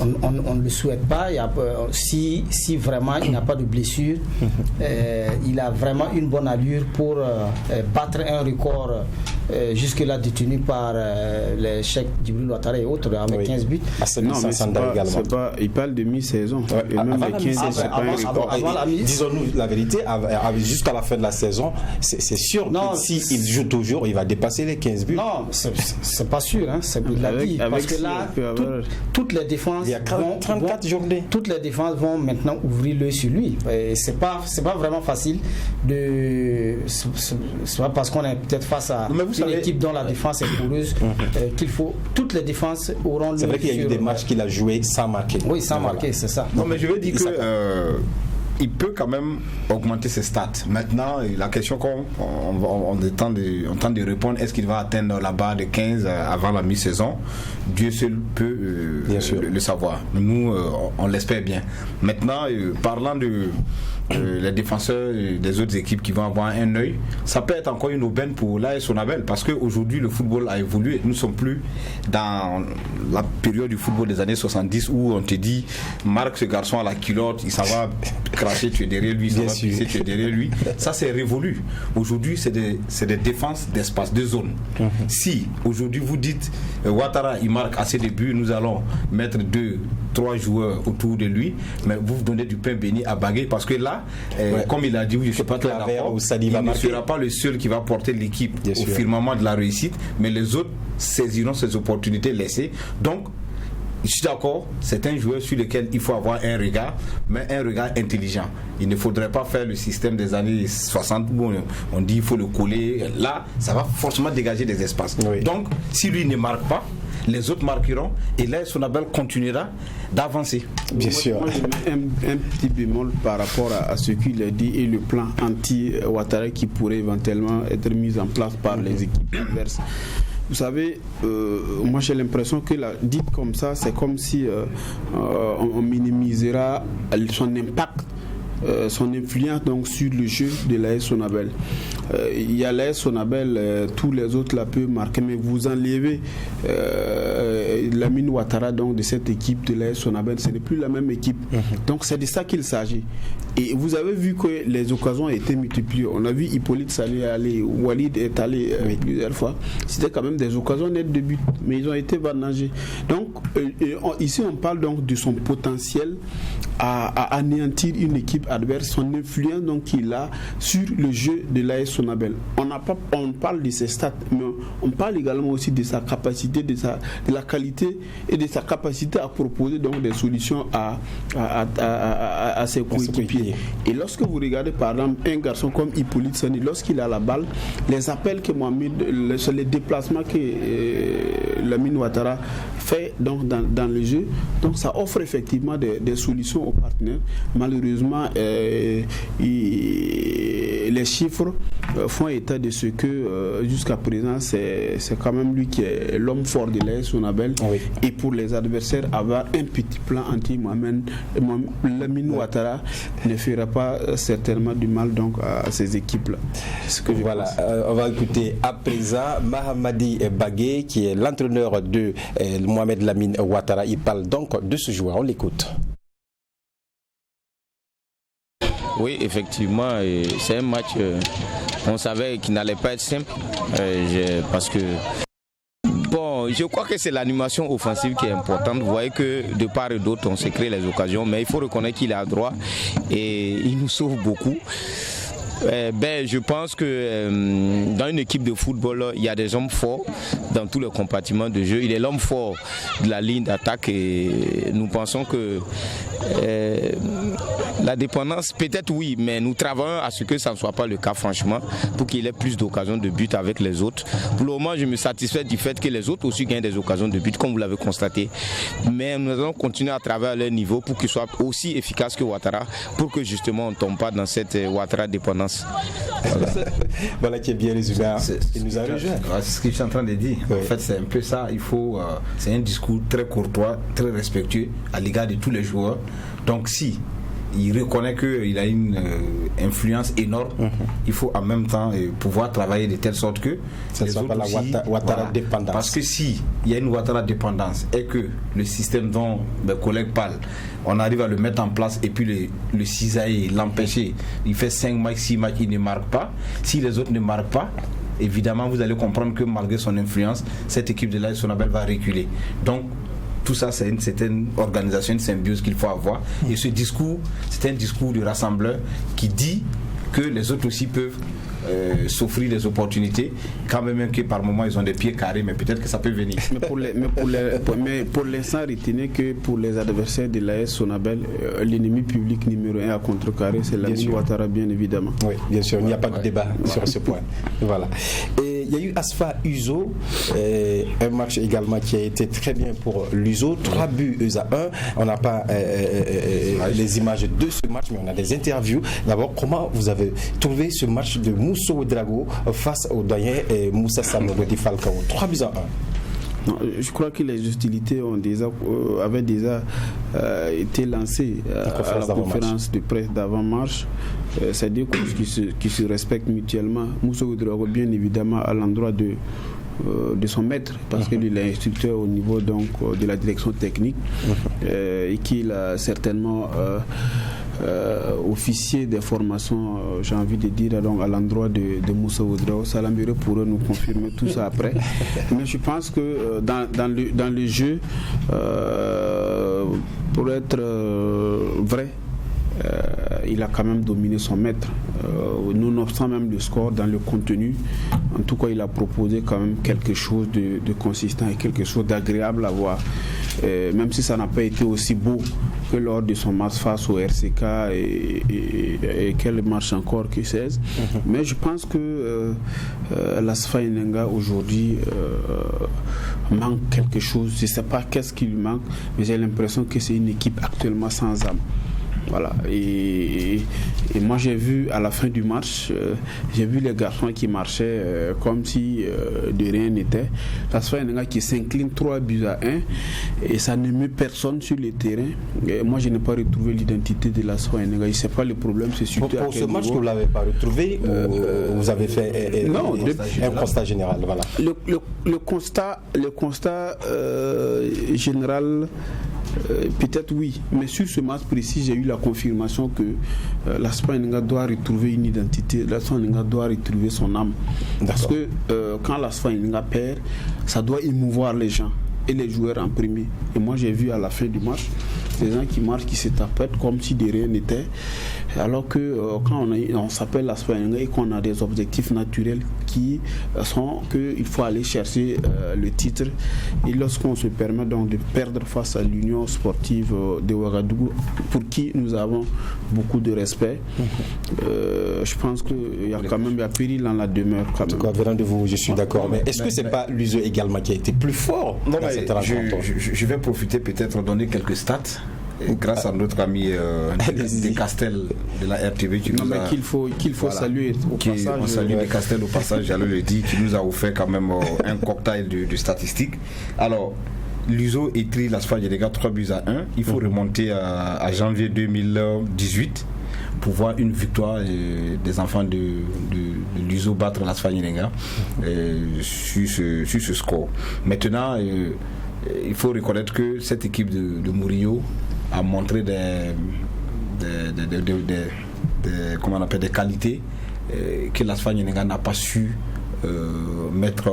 on ne le souhaite pas, si vraiment il n'a pas de blessure, il a vraiment une bonne allure pour battre un record jusque-là détenu par les Cheikh Djibril Ouattara et autres avec 15 buts. Non, mais c'est pas, il parle de mi-saison. Et même les 15 c'est pas un record. Disons-nous la vérité, jusqu'à la fin de la saison, c'est sûr que s'il joue toujours, il va dépasser les 15 buts. Non, c'est pas sûr, hein, il l'a dit, parce que là, toutes les défenses, il y a 34 journées. Toutes les défenses vont maintenant ouvrir l'œil sur lui. Et c'est pas vraiment facile de. C'est pas parce qu'on est peut-être face à une équipe dont la défense est poreuse qu'il faut. Toutes les défenses auront. C'est vrai qu'il y a eu des matchs qu'il a joué sans marquer. Oui, sans marquer, c'est ça. Non, mais je veux dire que. Il peut quand même augmenter ses stats. Maintenant, la question qu'on tente de répondre, est-ce qu'il va atteindre la barre de 15 avant la mi-saison? Dieu seul peut le savoir. Nous, on l'espère bien. Maintenant, parlant de les défenseurs des autres équipes qui vont avoir un œil, ça peut être encore une aubaine pour l'AS Sonabel, parce qu'aujourd'hui le football a évolué. Nous ne sommes plus dans la période du football des années 70 où on te dit marque ce garçon à la culotte, il s'en va cracher, tu es derrière lui, il s'en va pisser, tu es derrière lui. Ça c'est révolu. Aujourd'hui c'est des défenses d'espace, de zone. Si aujourd'hui vous dites Ouattara il marque assez de buts, nous allons mettre 2-3 joueurs autour de lui, mais vous donnez du pain béni à baguer, parce que là, comme il a dit, oui, je ne suis pas très d'accord, il ne sera pas le seul qui va porter l'équipe au firmament de la réussite, mais les autres saisiront ces opportunités laissées. Donc, je suis d'accord, c'est un joueur sur lequel il faut avoir un regard, mais un regard intelligent. Il ne faudrait pas faire le système des années 60 où on dit il faut le coller. Là, ça va forcément dégager des espaces. Donc, si lui ne marque pas, les autres marqueront, et là Sonabel continuera d'avancer. Bien sûr. Moi, je mets un petit bémol par rapport à ce qu'il a dit et le plan anti-Ouattara qui pourrait éventuellement être mis en place par les équipes adverses. Vous savez, moi j'ai l'impression que dit comme ça, c'est comme si on minimisera son impact, son influence donc sur le jeu de l'AS Sonabel. Il y a l'AS Sonabel, tous les autres la peuvent marquer, mais vous enlevez Lamine Ouattara donc de cette équipe de l'AS Sonabel, ce n'est plus la même équipe. Donc c'est de ça qu'il s'agit. Et vous avez vu que les occasions ont été multipliées. On a vu Hippolyte Salé aller, Walid est allé plusieurs fois. C'était quand même des occasions nettes de but, mais ils ont été vernagés. Donc ici on parle donc de son potentiel à anéantir une équipe adverse, son influence donc qu'il a sur le jeu de l'AS Sonabel. On parle de ses stats, mais on parle également aussi de sa capacité, de la qualité et de sa capacité à proposer donc des solutions à ses coéquipiers. Et lorsque vous regardez par exemple un garçon comme Hippolyte Sani, lorsqu'il a la balle, les appels que Mohamed, les déplacements que Lamine Ouattara fait donc dans le jeu. Donc ça offre effectivement des solutions aux partenaires. Malheureusement, les chiffres font état de ce que jusqu'à présent c'est quand même lui qui est l'homme fort de l'AS Sonabel. Oui. Et pour les adversaires, avoir un petit plan anti-Mohamed Lamine Ouattara ne fera pas certainement du mal donc à ces équipes-là. Voilà, on va écouter à présent Mahamadi Bagué qui est l'entraîneur de Mohamed Lamine Ouattara. Il parle donc de ce joueur, on l'écoute. Oui, effectivement, c'est un match, on savait qu'il n'allait pas être simple, parce que bon, je crois que c'est l'animation offensive qui est importante. Vous voyez que de part et d'autre, on s'est créé les occasions, mais il faut reconnaître qu'il est à droit et il nous sauve beaucoup. Je pense que dans une équipe de football, il y a des hommes forts dans tous les compartiments de jeu. Il est l'homme fort de la ligne d'attaque et nous pensons que la dépendance, peut-être oui, mais nous travaillons à ce que ça ne soit pas le cas franchement, pour qu'il ait plus d'occasions de but avec les autres. Pour le moment, je me satisfais du fait que les autres aussi gagnent des occasions de but, comme vous l'avez constaté. Mais nous allons continuer à travailler à leur niveau pour qu'ils soient aussi efficaces que Ouattara, pour que justement on ne tombe pas dans cette Ouattara dépendance. Voilà qui est bien résumé. Il nous a rejoint. C'est ce que je suis en train de dire. Oui. En fait, c'est un peu ça. C'est un discours très courtois, très respectueux à l'égard de tous les joueurs. Donc, si il reconnaît qu'il a une influence énorme, il faut en même temps pouvoir travailler de telle sorte que ça ne soit pas la Ouattara dépendance. Parce que si il y a une Ouattara dépendance et que le système dont mes collègues parlent, on arrive à le mettre en place et puis le cisailler, l'empêcher, il fait 5 matchs, 6 matchs, il ne marque pas. Si les autres ne marquent pas, évidemment vous allez comprendre que malgré son influence, cette équipe de l'AS Sonabel va reculer. Donc tout ça, c'est une certaine organisation, une symbiose qu'il faut avoir. Et ce discours, c'est un discours de rassembleur qui dit que les autres aussi peuvent s'offrir des opportunités, quand même que par moment ils ont des pieds carrés, mais peut-être que ça peut venir. Mais pour l'instant, retenez que pour les adversaires de l'AS Sonabel, l'ennemi public numéro 1 à contrecarrer, c'est Lamine Ouattara, bien évidemment. Oui, bien sûr, il n'y a pas de débat sur ce point. Voilà. Et il y a eu Asfa Uzo, un match également qui a été très bien pour l'Uzo, 3 buts à 1. On n'a pas les images de ce match, mais on a des interviews. D'abord, comment vous avez trouvé ce match de Moussa Ouedraogo face au doyen Moussa Sanogo de Falcao? 3 buts à 1. Non, je crois que les hostilités avaient déjà été lancées à la conférence de presse d'avant-marche. C'est deux coachs qui se respectent mutuellement. Moussa Ouedraogo, bien évidemment, à l'endroit de son maître, parce qu'il est instructeur au niveau donc, de la direction technique et qu'il a certainement officier des formations, j'ai envie de dire, donc, à l'endroit de Moussa Ouedraogo. Salamire pourrait nous confirmer tout ça après. Mais je pense que dans le jeu, pour être vrai, il a quand même dominé son maître, nonobstant même le score. Dans le contenu, en tout cas il a proposé quand même quelque chose de consistant et quelque chose d'agréable à voir, même si ça n'a pas été aussi beau que lors de son match face au RCK et quel match encore que 16. Mais je pense que l'Asfa Enenga aujourd'hui manque quelque chose. Je ne sais pas qu'est-ce qui lui manque, mais j'ai l'impression que c'est une équipe actuellement sans âme. Voilà. Et moi j'ai vu à la fin du match, j'ai vu les garçons qui marchaient comme si de rien n'était. L'Asfa Enenga qui s'incline 3 buts à 1 et ça ne met personne sur le terrain. Et moi je n'ai pas retrouvé l'identité de l'Asfa Enenga. Je sais pas, le problème c'est surtout pour ce match que vous ne l'avez pas retrouvé ou vous avez fait un constat général. Voilà. Le constat général, peut-être oui, mais sur ce match précis, j'ai eu la confirmation que l'Asfa Enenga doit retrouver une identité, l'Asfa Enenga doit retrouver son âme. Parce que quand l'Asfa Enenga perd, ça doit émouvoir les gens et les joueurs en premier. Et moi j'ai vu à la fin du match les gens qui marchent, qui se tapent comme si de rien n'était. Alors que quand on s'appelle l'Asfa Yenenga et qu'on a des objectifs naturels qui sont qu'il faut aller chercher le titre, et lorsqu'on se permet donc de perdre face à l'Union sportive de Ouagadougou, pour qui nous avons beaucoup de respect, je pense qu'il y a quand même péril dans la demeure. Quand même. Venant de vous, je suis d'accord. Mais est-ce que c'est pas l'USO également qui a été plus fort dans cette rencontre? Je vais profiter peut-être de donner quelques stats. Grâce à notre ami Descastel de la RTV qui nous a... qu'il faut saluer au passage. On salue Descastel au passage, j'allais le dire, qui nous a offert quand même un cocktail de statistiques. Alors, l'USO étrit l'Asfa Yenenga 3-1. Il faut remonter à janvier 2018 pour voir une victoire des enfants de l'USO battre l'Asfa Yenenga sur ce score. Maintenant, il faut reconnaître que cette équipe de Murillo a montré des qualités que l'Asfa Yenenga n'a pas su mettre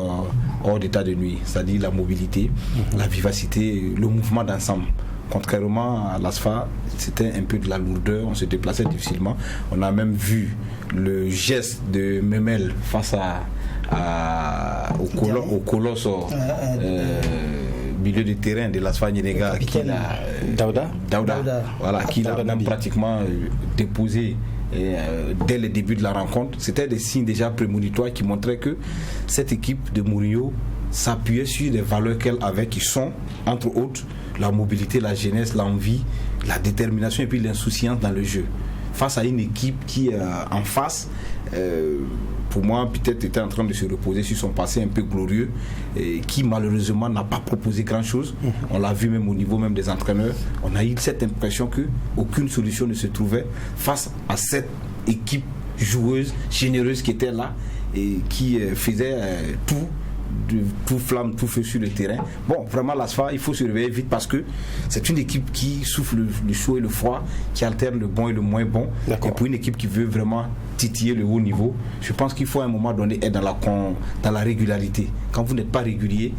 hors d'état de nuit, c'est-à-dire la mobilité, la vivacité, le mouvement d'ensemble. Contrairement à l'Asfa, c'était un peu de la lourdeur, on se déplaçait difficilement. On a même vu le geste de Memel face au colosse milieu de terrain de l'Asfa Yenenga, Daouda, voilà, qui l'a même pratiquement déposé dès le début de la rencontre. C'était des signes déjà prémonitoires qui montraient que cette équipe de Murillo s'appuyait sur des valeurs qu'elle avait, qui sont, entre autres, la mobilité, la jeunesse, l'envie, la détermination et puis l'insouciance dans le jeu. Face à une équipe qui, en face, pour moi, peut-être était en train de se reposer sur son passé un peu glorieux, et qui malheureusement n'a pas proposé grand-chose. On l'a vu même au niveau même des entraîneurs. On a eu cette impression qu'aucune solution ne se trouvait face à cette équipe joueuse, généreuse qui était là et qui faisait tout flamme, tout feu sur le terrain. Bon, vraiment l'Asfa, il faut se réveiller vite parce que c'est une équipe qui souffle le chaud et le froid, qui alterne le bon et le moins bon. Et pour une équipe qui veut vraiment titiller le haut niveau, je pense qu'il faut à un moment donné être dans la régularité. Quand vous n'êtes pas régulier,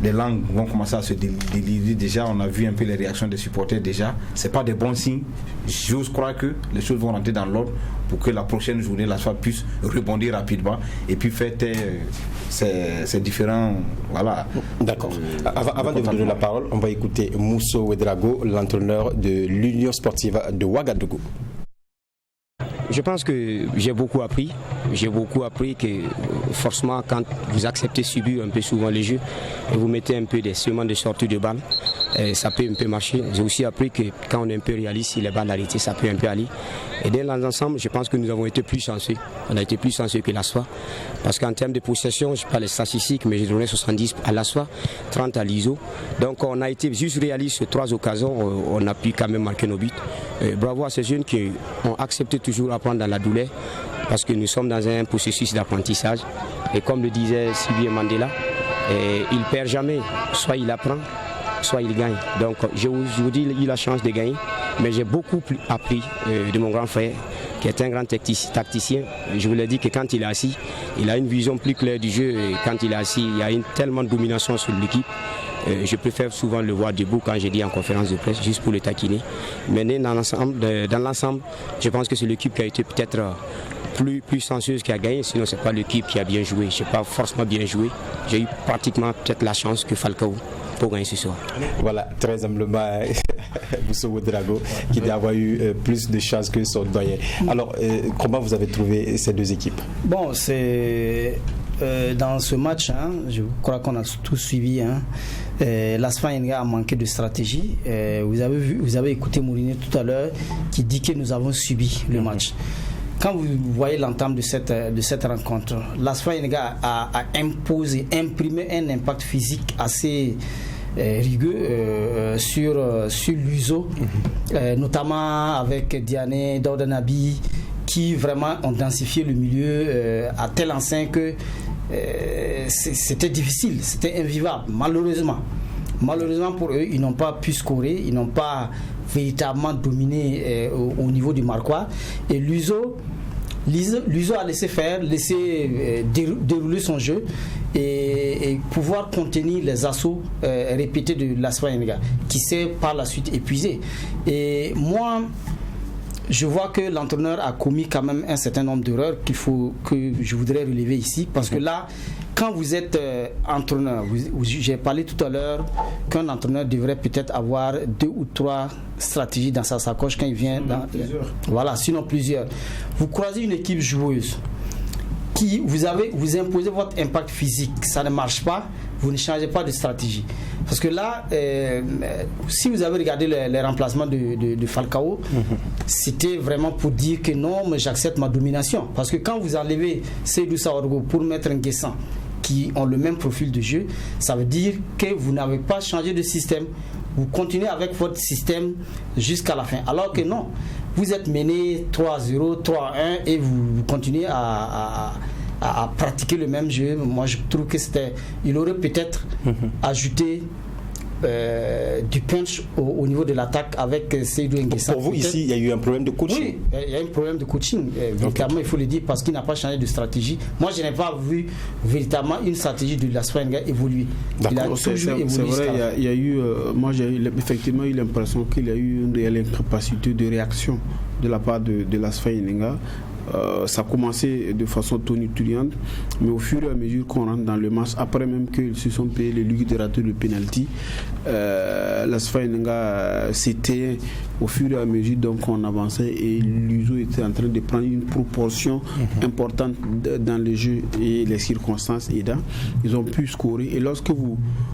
les langues vont commencer à se délirer. Déjà, on a vu un peu les réactions des supporters déjà. C'est pas des bons signes. J'ose croire que les choses vont rentrer dans l'ordre pour que la prochaine journée, l'Asfa puisse rebondir rapidement et puis faire ces différents... Voilà. D'accord. Avant de vous donner la parole, on va écouter Mousso Ouedraogo, l'entraîneur de l'Union sportive de Ouagadougou. Je pense que j'ai beaucoup appris. J'ai beaucoup appris que forcément quand vous acceptez subir un peu souvent les jeux et vous mettez un peu des sements de sortie de balles, ça peut un peu marcher. J'ai aussi appris que quand on est un peu réaliste, si les balles arrêtées, ça peut un peu aller. Et dans l'ensemble, je pense que nous avons été plus chanceux. On a été plus chanceux que l'Asfa. Parce qu'en termes de possession, je ne sais pas les statistiques, mais j'ai donné 70 à l'Asfa, 30 à l'ISO. Donc on a été juste réaliste sur 3 occasions. On a pu quand même marquer nos buts. Bravo à ces jeunes qui ont accepté toujours apprendre dans la douleur. Parce que nous sommes dans un processus d'apprentissage. Et comme le disait Sylvie Mandela, il ne perd jamais. Soit il apprend, soit il gagne. Donc je vous dis, il a la chance de gagner. Mais j'ai beaucoup appris de mon grand frère, qui est un grand tacticien. Je vous l'ai dit que quand il est assis, il a une vision plus claire du jeu. Et quand il est assis, il y a tellement de domination sur l'équipe. Je préfère souvent le voir debout quand j'ai dit en conférence de presse, juste pour le taquiner. Mais dans l'ensemble, je pense que c'est l'équipe qui a été peut-être plus chanceuse qui a gagné. Sinon, ce n'est pas l'équipe qui a bien joué. Je n'ai pas forcément bien joué. J'ai eu pratiquement peut-être la chance que Falcao pour gagner ce soir. Voilà, très humblement, Mousso Ouedraogo, qui doit avoir eu plus de chance que son doyen. Alors, comment vous avez trouvé ces deux équipes? Bon, c'est... dans ce match, je crois qu'on a tous suivi. L'Asfa Yenenga a manqué de stratégie. Vous avez écouté Mourinho tout à l'heure qui dit que nous avons subi le match. Quand vous voyez l'entame de cette rencontre, l'Asfa Yenenga a imprimé un impact physique assez rigueux sur l'USO, notamment avec Diané, Daouda Nabi, qui vraiment ont densifié le milieu à tel enseigne que c'était difficile, c'était invivable, malheureusement. Malheureusement pour eux, ils n'ont pas pu scorer, ils n'ont pas véritablement dominé au niveau du Marquois. Et l'USO Luso a laissé faire, laissé dérouler son jeu et pouvoir contenir les assauts répétés de l'AS Fayenga, qui s'est par la suite épuisé. Et moi, je vois que l'entraîneur a commis quand même un certain nombre d'erreurs que je voudrais relever ici, parce que là, quand vous êtes entraîneur, j'ai parlé tout à l'heure qu'un entraîneur devrait peut-être avoir 2 ou 3 stratégies dans sa sacoche quand il vient. Sinon plusieurs. Vous croisez une équipe joueuse qui vous imposez votre impact physique, ça ne marche pas, vous ne changez pas de stratégie. Parce que là, si vous avez regardé les remplacements de Falcao, c'était vraiment pour dire que non, mais j'accepte ma domination. Parce que quand vous enlevez Seydou Saorgo pour mettre un Guessan qui ont le même profil de jeu, ça veut dire que vous n'avez pas changé de système. Vous continuez avec votre système jusqu'à la fin. Alors que non, vous êtes mené 3-0, 3-1 et vous continuez à pratiquer le même jeu. Moi, je trouve que il aurait peut-être ajouté du punch au niveau de l'attaque avec Seydou Nguessan. Pour vous, ici, il y a eu un problème de coaching. Oui, il y a un problème de coaching, véritablement, il faut le dire, parce qu'il n'a pas changé de stratégie. Moi, je n'ai pas vu véritablement une stratégie de l'AS Fayenga évoluer. D'accord, c'est vrai, il y a eu, moi j'ai effectivement eu l'impression qu'il y a eu une réelle incapacité de réaction de la part de l'AS Fayenga. Ça a commencé de façon tonitruante, mais au fur et à mesure qu'on rentre dans le match, après même qu'ils se sont payés les liquidateurs de pénalty, l'AS Fayenga s'était au fur et à mesure donc on avançait et Luso était en train de prendre une proportion importante dans le jeu et les circonstances aidant. Ils ont pu scorer et lorsque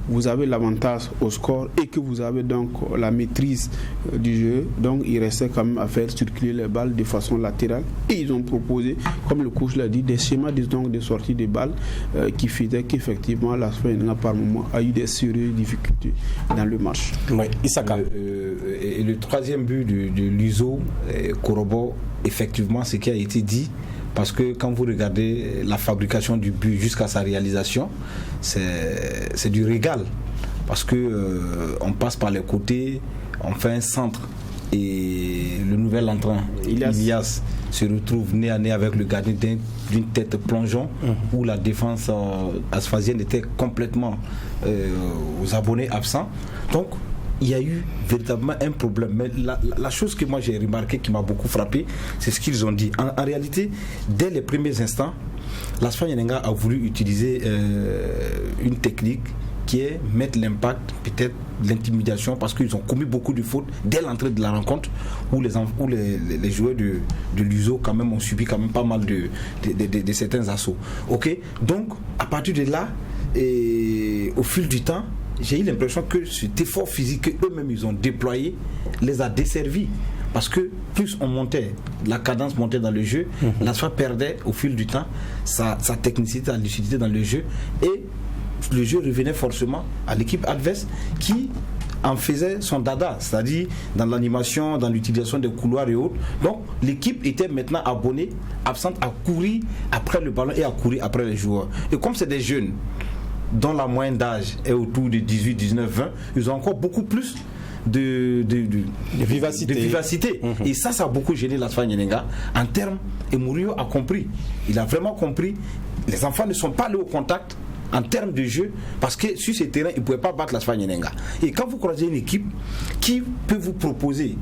vous avez l'avantage au score et que vous avez donc la maîtrise du jeu, donc il restait quand même à faire circuler les balles de façon latérale et ils ont proposé, comme le coach l'a dit, des schémas de sortie de balles qui faisaient qu'effectivement l'AS Fayenga par moment a eu des sérieuses difficultés dans le match. Oui, Isaka. Et le troisième but de Luso corrobore effectivement ce qui a été dit, parce que quand vous regardez la fabrication du but jusqu'à sa réalisation, c'est du régal, parce que on passe par les côtés, on fait un centre et le nouvel entrant Ilias se retrouve nez à nez avec le gardien d'une tête plongeon où la défense asphasienne était complètement aux abonnés absents. Donc il y a eu véritablement un problème. Mais la chose que moi j'ai remarqué qui m'a beaucoup frappé, c'est ce qu'ils ont dit. En réalité, dès les premiers instants, l'AS Fayenga a voulu utiliser une technique qui est mettre l'impact, peut-être l'intimidation, parce qu'ils ont commis beaucoup de fautes dès l'entrée de la rencontre, où les joueurs de Luso quand même ont subi quand même pas mal de certains assauts. Ok, donc à partir de là, et au fil du temps, j'ai eu l'impression que cet effort physique qu'eux-mêmes ils ont déployé les a desservis. Parce que plus on montait, la cadence montait dans le jeu, l'ASFA perdait au fil du temps sa technicité, sa lucidité dans le jeu, et le jeu revenait forcément à l'équipe adverse qui en faisait son dada, c'est-à-dire dans l'animation, dans l'utilisation des couloirs et autres. Donc l'équipe était maintenant absente à courir après le ballon et à courir après les joueurs. Et comme c'est des jeunes dont la moyenne d'âge est autour de 18, 19, 20, ils ont encore beaucoup plus de vivacité. Et ça a beaucoup gêné l'AS Fayenga en termes, et Mourinho a compris. Il a vraiment compris. Les enfants ne sont pas allés au contact en termes de jeu, parce que sur ces terrains, ils ne pouvaient pas battre l'AS Fayenga. Et quand vous croisez une équipe qui peut vous proposer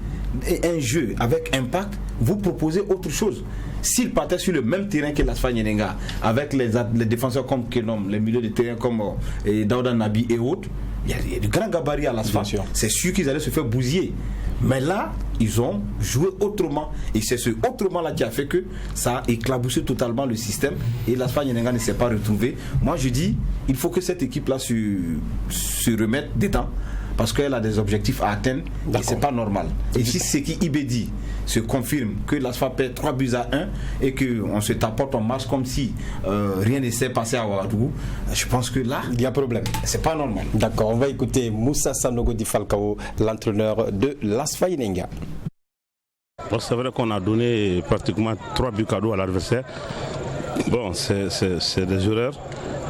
un jeu avec impact, vous proposez autre chose. S'ils partaient sur le même terrain que l'AS Fayenga, avec les défenseurs comme Kenom, les milieux de terrain comme Daouda Nabi et autres, il y a du grand gabarit à l'ASFA. C'est sûr qu'ils allaient se faire bousiller. Mais là, ils ont joué autrement. Et c'est ce autrement-là qui a fait que ça a éclaboussé totalement le système. Et l'ASFA ne s'est pas retrouvé. Moi, je dis, il faut que cette équipe-là se remette dedans. Parce qu'elle a des objectifs à atteindre. Et c'est pas normal. Et si ce qui dit se confirme que l'ASFA perd 3-1 et qu'on se tapote en marche comme si rien ne s'est passé à Ouagadougou, je pense que là, il y a problème. C'est pas normal. D'accord, on va écouter Moussa Sanogo Di Falcao, l'entraîneur de l'AS Fayenga. Bon, c'est vrai qu'on a donné pratiquement 3 buts cadeaux à l'adversaire. Bon, c'est des erreurs.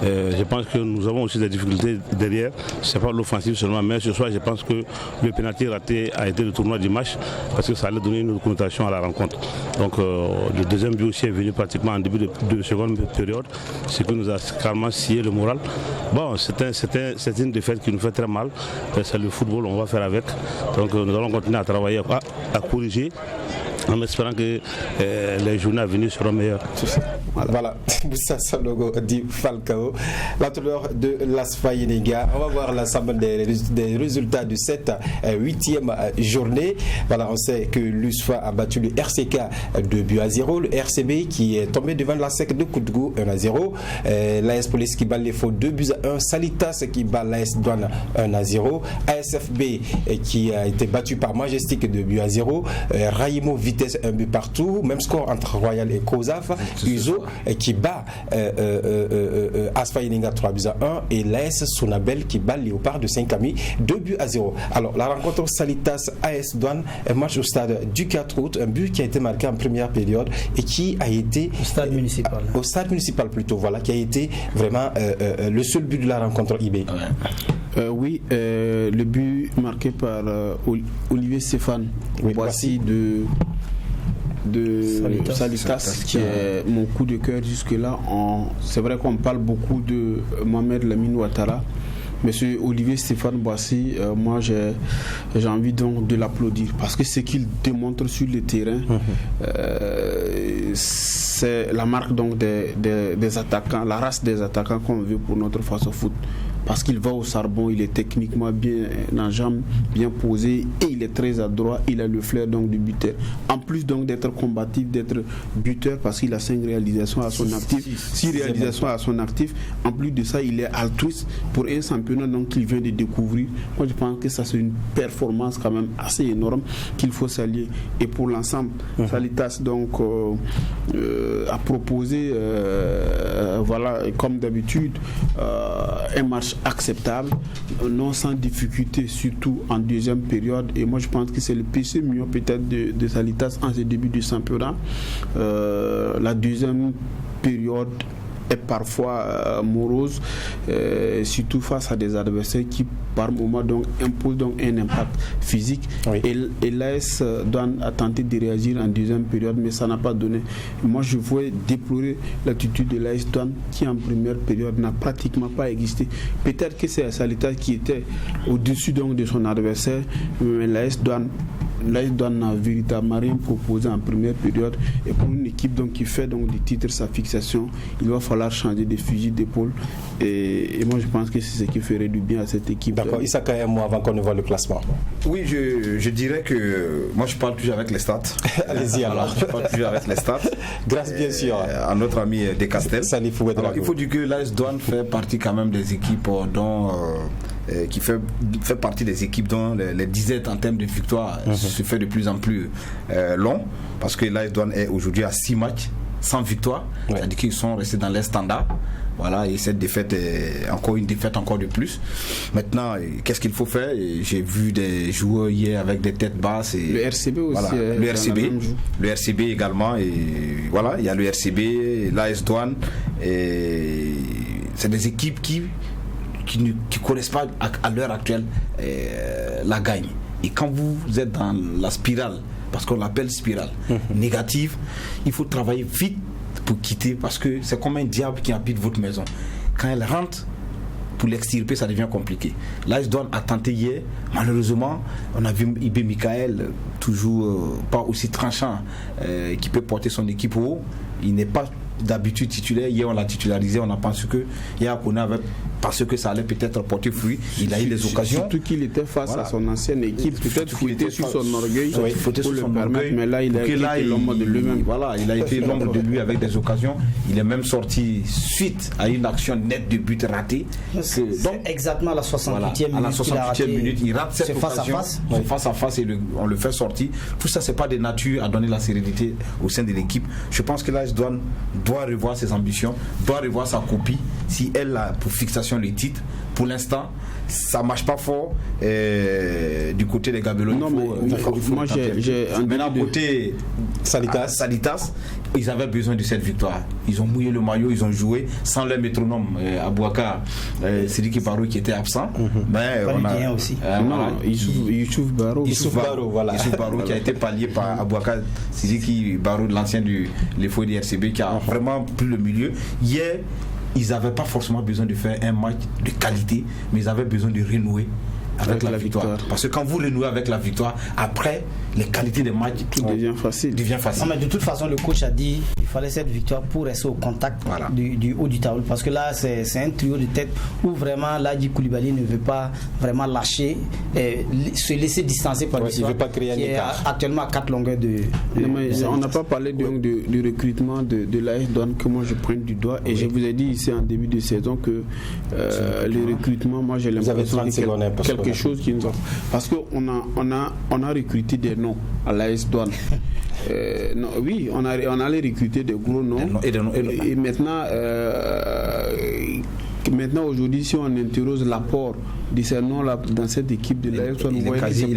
Je pense que nous avons aussi des difficultés derrière. Ce n'est pas l'offensive seulement, mais ce soir, je pense que le pénalty raté a été le tournoi du match parce que ça allait donner une autre connotation à la rencontre. Donc le deuxième but aussi est venu pratiquement en début de seconde période, ce qui nous a carrément scié le moral. Bon, c'est une défaite qui nous fait très mal. C'est le football, on va faire avec. Donc nous allons continuer à travailler, à corriger, en espérant que les journées à venir seront meilleures. Voilà, Moussa Sanogo dit Falcao, l'entraîneur de l'ASFA Yenega. On va voir l'ensemble des résultats de cette 8e journée. Voilà, on sait que l'USFA a battu le RCK 2-0, le RCB qui est tombé devant la SEC de Koudgou 1-0, l'AS Police qui bat les Faux 2-1, Salitas qui bat l'AS Douane 1-0, ASFB qui a été battu par Majestic 2-0, Raimo Vitesse 1 but partout, même score entre Royal et Kozaf, Uzo qui bat Asfa Yenega 3-1 et l'AS Sonabel qui bat Léopard de Saint-Camille 2-0. Alors la rencontre Salitas AS Douane, un match au stade du 4 août, un but qui a été marqué en première période et qui a été au stade municipal plutôt, voilà, qui a été vraiment le seul but de la rencontre IB. Oui, le but marqué par Olivier Stéphane, voici de Salitas, qui est mon coup de cœur jusque-là. C'est vrai qu'on parle beaucoup de Mohamed Lamine Ouattara, mais ce Olivier Stéphane Boissy, moi j'ai envie donc de l'applaudir parce que ce qu'il démontre sur le terrain, c'est la marque donc des attaquants, la race des attaquants qu'on veut pour notre face au foot. Parce qu'il va au charbon, il est techniquement bien en jambes, bien posé et il est très adroit, il a le flair donc du buteur. En plus donc d'être combatif, d'être buteur parce qu'il a 5 réalisations à son actif, 6 réalisations à son actif. En plus de ça, il est altruiste pour un championnat donc qu'il vient de découvrir. Moi je pense que ça c'est une performance quand même assez énorme qu'il faut saluer. Et pour l'ensemble, Salitas donc a proposé, voilà comme d'habitude, un match acceptable, non sans difficulté, surtout en deuxième période. Et moi je pense que c'est le péché mieux peut-être de Salitas en ce début du championnat. La deuxième période est parfois morose, surtout face à des adversaires qui par moment donc imposent donc un impact physique. Et l'AS Douane a tenté de réagir en deuxième période, mais ça n'a pas donné. Moi je voulais déplorer l'attitude de l'AS Douane qui en première période n'a pratiquement pas existé. Peut-être que c'est Salitas qui était au-dessus donc de son adversaire, mais l'AS Douane n'a véritablement rien proposé en première période. Et pour une équipe donc qui fait donc des titres sa fixation, il va falloir changer de fusil d'épaule. Et moi je pense que c'est ce qui ferait du bien à cette équipe. D'accord, Issa, un mot avant qu'on ne voit le classement. Oui, je dirais que moi je parle toujours avec les stats. Allez-y alors. Je parle toujours avec les stats. Grâce bien sûr à notre ami Descastel. Alors, il faut dire que l'AS Douane fait partie quand même des équipes dont qui fait partie des équipes dont les disettes en termes de victoire se fait de plus en plus long, parce que l'AS Douane est aujourd'hui à 6 matchs sans victoire, c'est-à-dire qu'ils sont restés dans les standards. Voilà, et cette défaite est encore une défaite encore de plus. Maintenant, qu'est-ce qu'il faut faire? J'ai vu des joueurs hier avec des têtes basses. Et le RCB aussi. Voilà, le RCB également. Et voilà, il y a le RCB, l'AS Douane. Et c'est des équipes qui ne connaissent pas à l'heure actuelle la gagne. Et quand vous êtes dans la spirale, parce qu'on l'appelle spirale négative, il faut travailler vite pour quitter, parce que c'est comme un diable qui habite votre maison. Quand elle rentre, pour l'extirper, ça devient compliqué. L'AS Douane a tenté hier, malheureusement, on a vu Ibé Michael, toujours pas aussi tranchant, qui peut porter son équipe au haut. Il n'est pas d'habitude titulaire. Hier on l'a titularisé, on a pensé que Yakona avait, parce que ça allait peut-être porter fruit, il a eu des occasions. Surtout qu'il était face à son ancienne équipe, peut-être qu'il était sur son orgueil pour le permettre, mais là il a été l'ombre de lui-même. Voilà, il a été l'ombre de lui avec des occasions. Il est même sorti suite à une action nette de but raté. C'est exactement à la 68e minute. À la 68e minute, il rate cette occasion. Face à face et on le fait sortir. Tout ça, c'est pas de nature à donner la sérénité au sein de l'équipe. Je pense que l'AS Douane doit revoir ses ambitions, doit revoir sa copie si elle a pour fixation le titre. Pour l'instant, ça ne marche pas fort du côté des Gabelons. Non, moi j'ai maintenant côté Salitas, ils avaient besoin de cette victoire. Ils ont mouillé le maillot, ils ont joué sans leur métronome Abouaka, Sidiki Barou qui était absent. Mais on a aussi. Youssouf Barou. Youssouf Barou qui a été pallié par Abouaka Sidiki Barou, l'ancien du l'EFO du RCB, qui a vraiment pris le milieu. Hier, ils n'avaient pas forcément besoin de faire un match de qualité, mais ils avaient besoin de renouer avec la victoire. Parce que quand vous renouez avec la victoire, après, les qualités des matchs, tout devient facile. Non, mais de toute façon, le coach a dit qu'il fallait cette victoire pour rester au contact du haut du tableau. Parce que là, c'est un trio de tête où vraiment Ladji Koulibaly ne veut pas vraiment lâcher, se laisser distancer par le il ne veut pas créer un écart. Actuellement à 4 longueurs de on n'a pas parlé du recrutement de l'AS Douanes que moi je prends du doigt. Et je vous ai dit ici en début de saison que le recrutement, moi j'ai l'impression que quelque chose qui nous a... Parce qu'on a recruté des noms à l'AS Douanes. Non, oui, on allait recruter des gros noms. Et maintenant, aujourd'hui, si on interroge l'apport de ces noms-là dans cette équipe de l'AS Douanes, il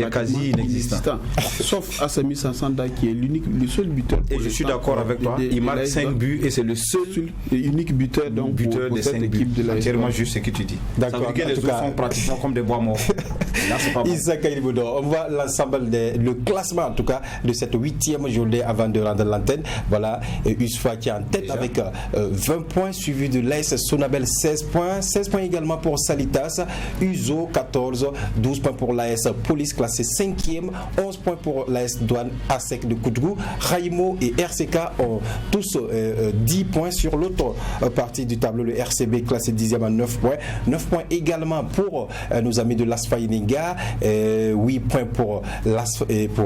est quasi inexistant. Sauf Assami Sansanda qui est le seul buteur. Et je suis d'accord avec toi. Il marque 5 buts et c'est le seul unique buteur pour des cette équipe de l'AS Douanes. Entièrement juste ce que tu dis. D'accord. Ça veut dire que les autres sont pratiquement comme des bois morts. Là, c'est pas bon. Isaac Aïbodo, on voit l'ensemble, le classement en tout cas de cette 8e journée avant de rendre l'antenne. Voilà, USFA qui est en tête avec 20 points, suivi de l'AS Sonabel 16 points également pour Salitas, Uzo 14, 12 points pour l'AS Police classé 5e, 11 points pour l'AS Douane ASEC de Koudgou. Raimo et RCK ont tous 10 points sur l'autre partie du tableau. Le RCB classé 10e à 9 points. 9 points également pour nos amis de l'ASFA Ininga, 8 points pour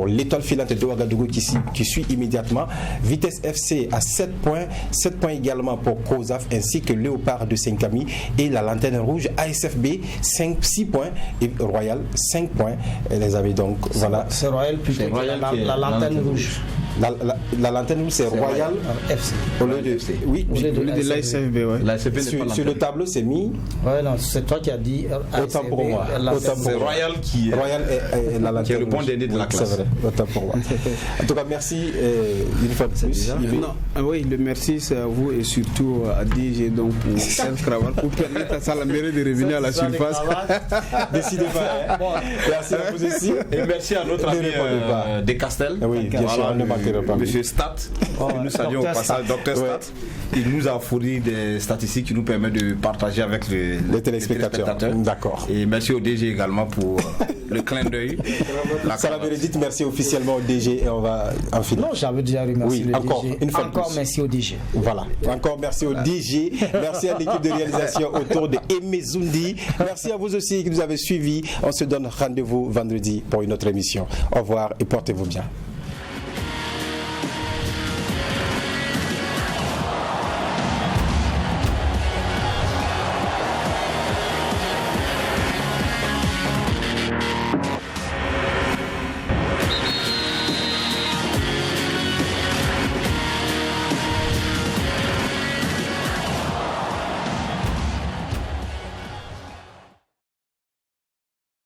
l'Étoile filante de Ouagadougou qui suit immédiatement. Vitesse FC à 7 points, 7 points également pour COSAF ainsi que Léopard de Saint-Camille et la Lanterne Rouge ASFB 6 points et Royal 5 points, les amis. Donc voilà, c'est Royal plutôt que la Lanterne Rouge. La Lanterne Rouge c'est Royal FC au lieu de oui, au lieu de l'ASFB. Sur le tableau c'est mis. Ouais, non, c'est toi qui as dit autant pour moi. C'est Royal qui est la Lanterne le bon dernier de la classe. C'est vrai, autant pour moi. En tout cas, merci une fois de plus. Oui, le merci c'est à vous et surtout à DG donc pour cette cravate pour permettre à Salaméré de revenir à la surface. Décidez pas. Merci à vous aussi. Et merci à notre ami Descastel. Oui, bien sûr, ne manquerez pas. Monsieur Stat, nous saluons au passage Dr Stat. Il nous a fourni des statistiques qui nous permettent de partager avec les téléspectateurs. D'accord. Et merci au DG également pour le clin d'œil. Salam Bénédicte, merci officiellement au DG et on va en finir. Non, j'avais déjà remercié le encore, DG. Une fois encore merci au DG. Voilà, encore merci au DG. Merci à l'équipe de réalisation autour de Aimé Zoundi. Merci à vous aussi qui nous avez suivis. On se donne rendez-vous vendredi pour une autre émission. Au revoir et portez-vous bien.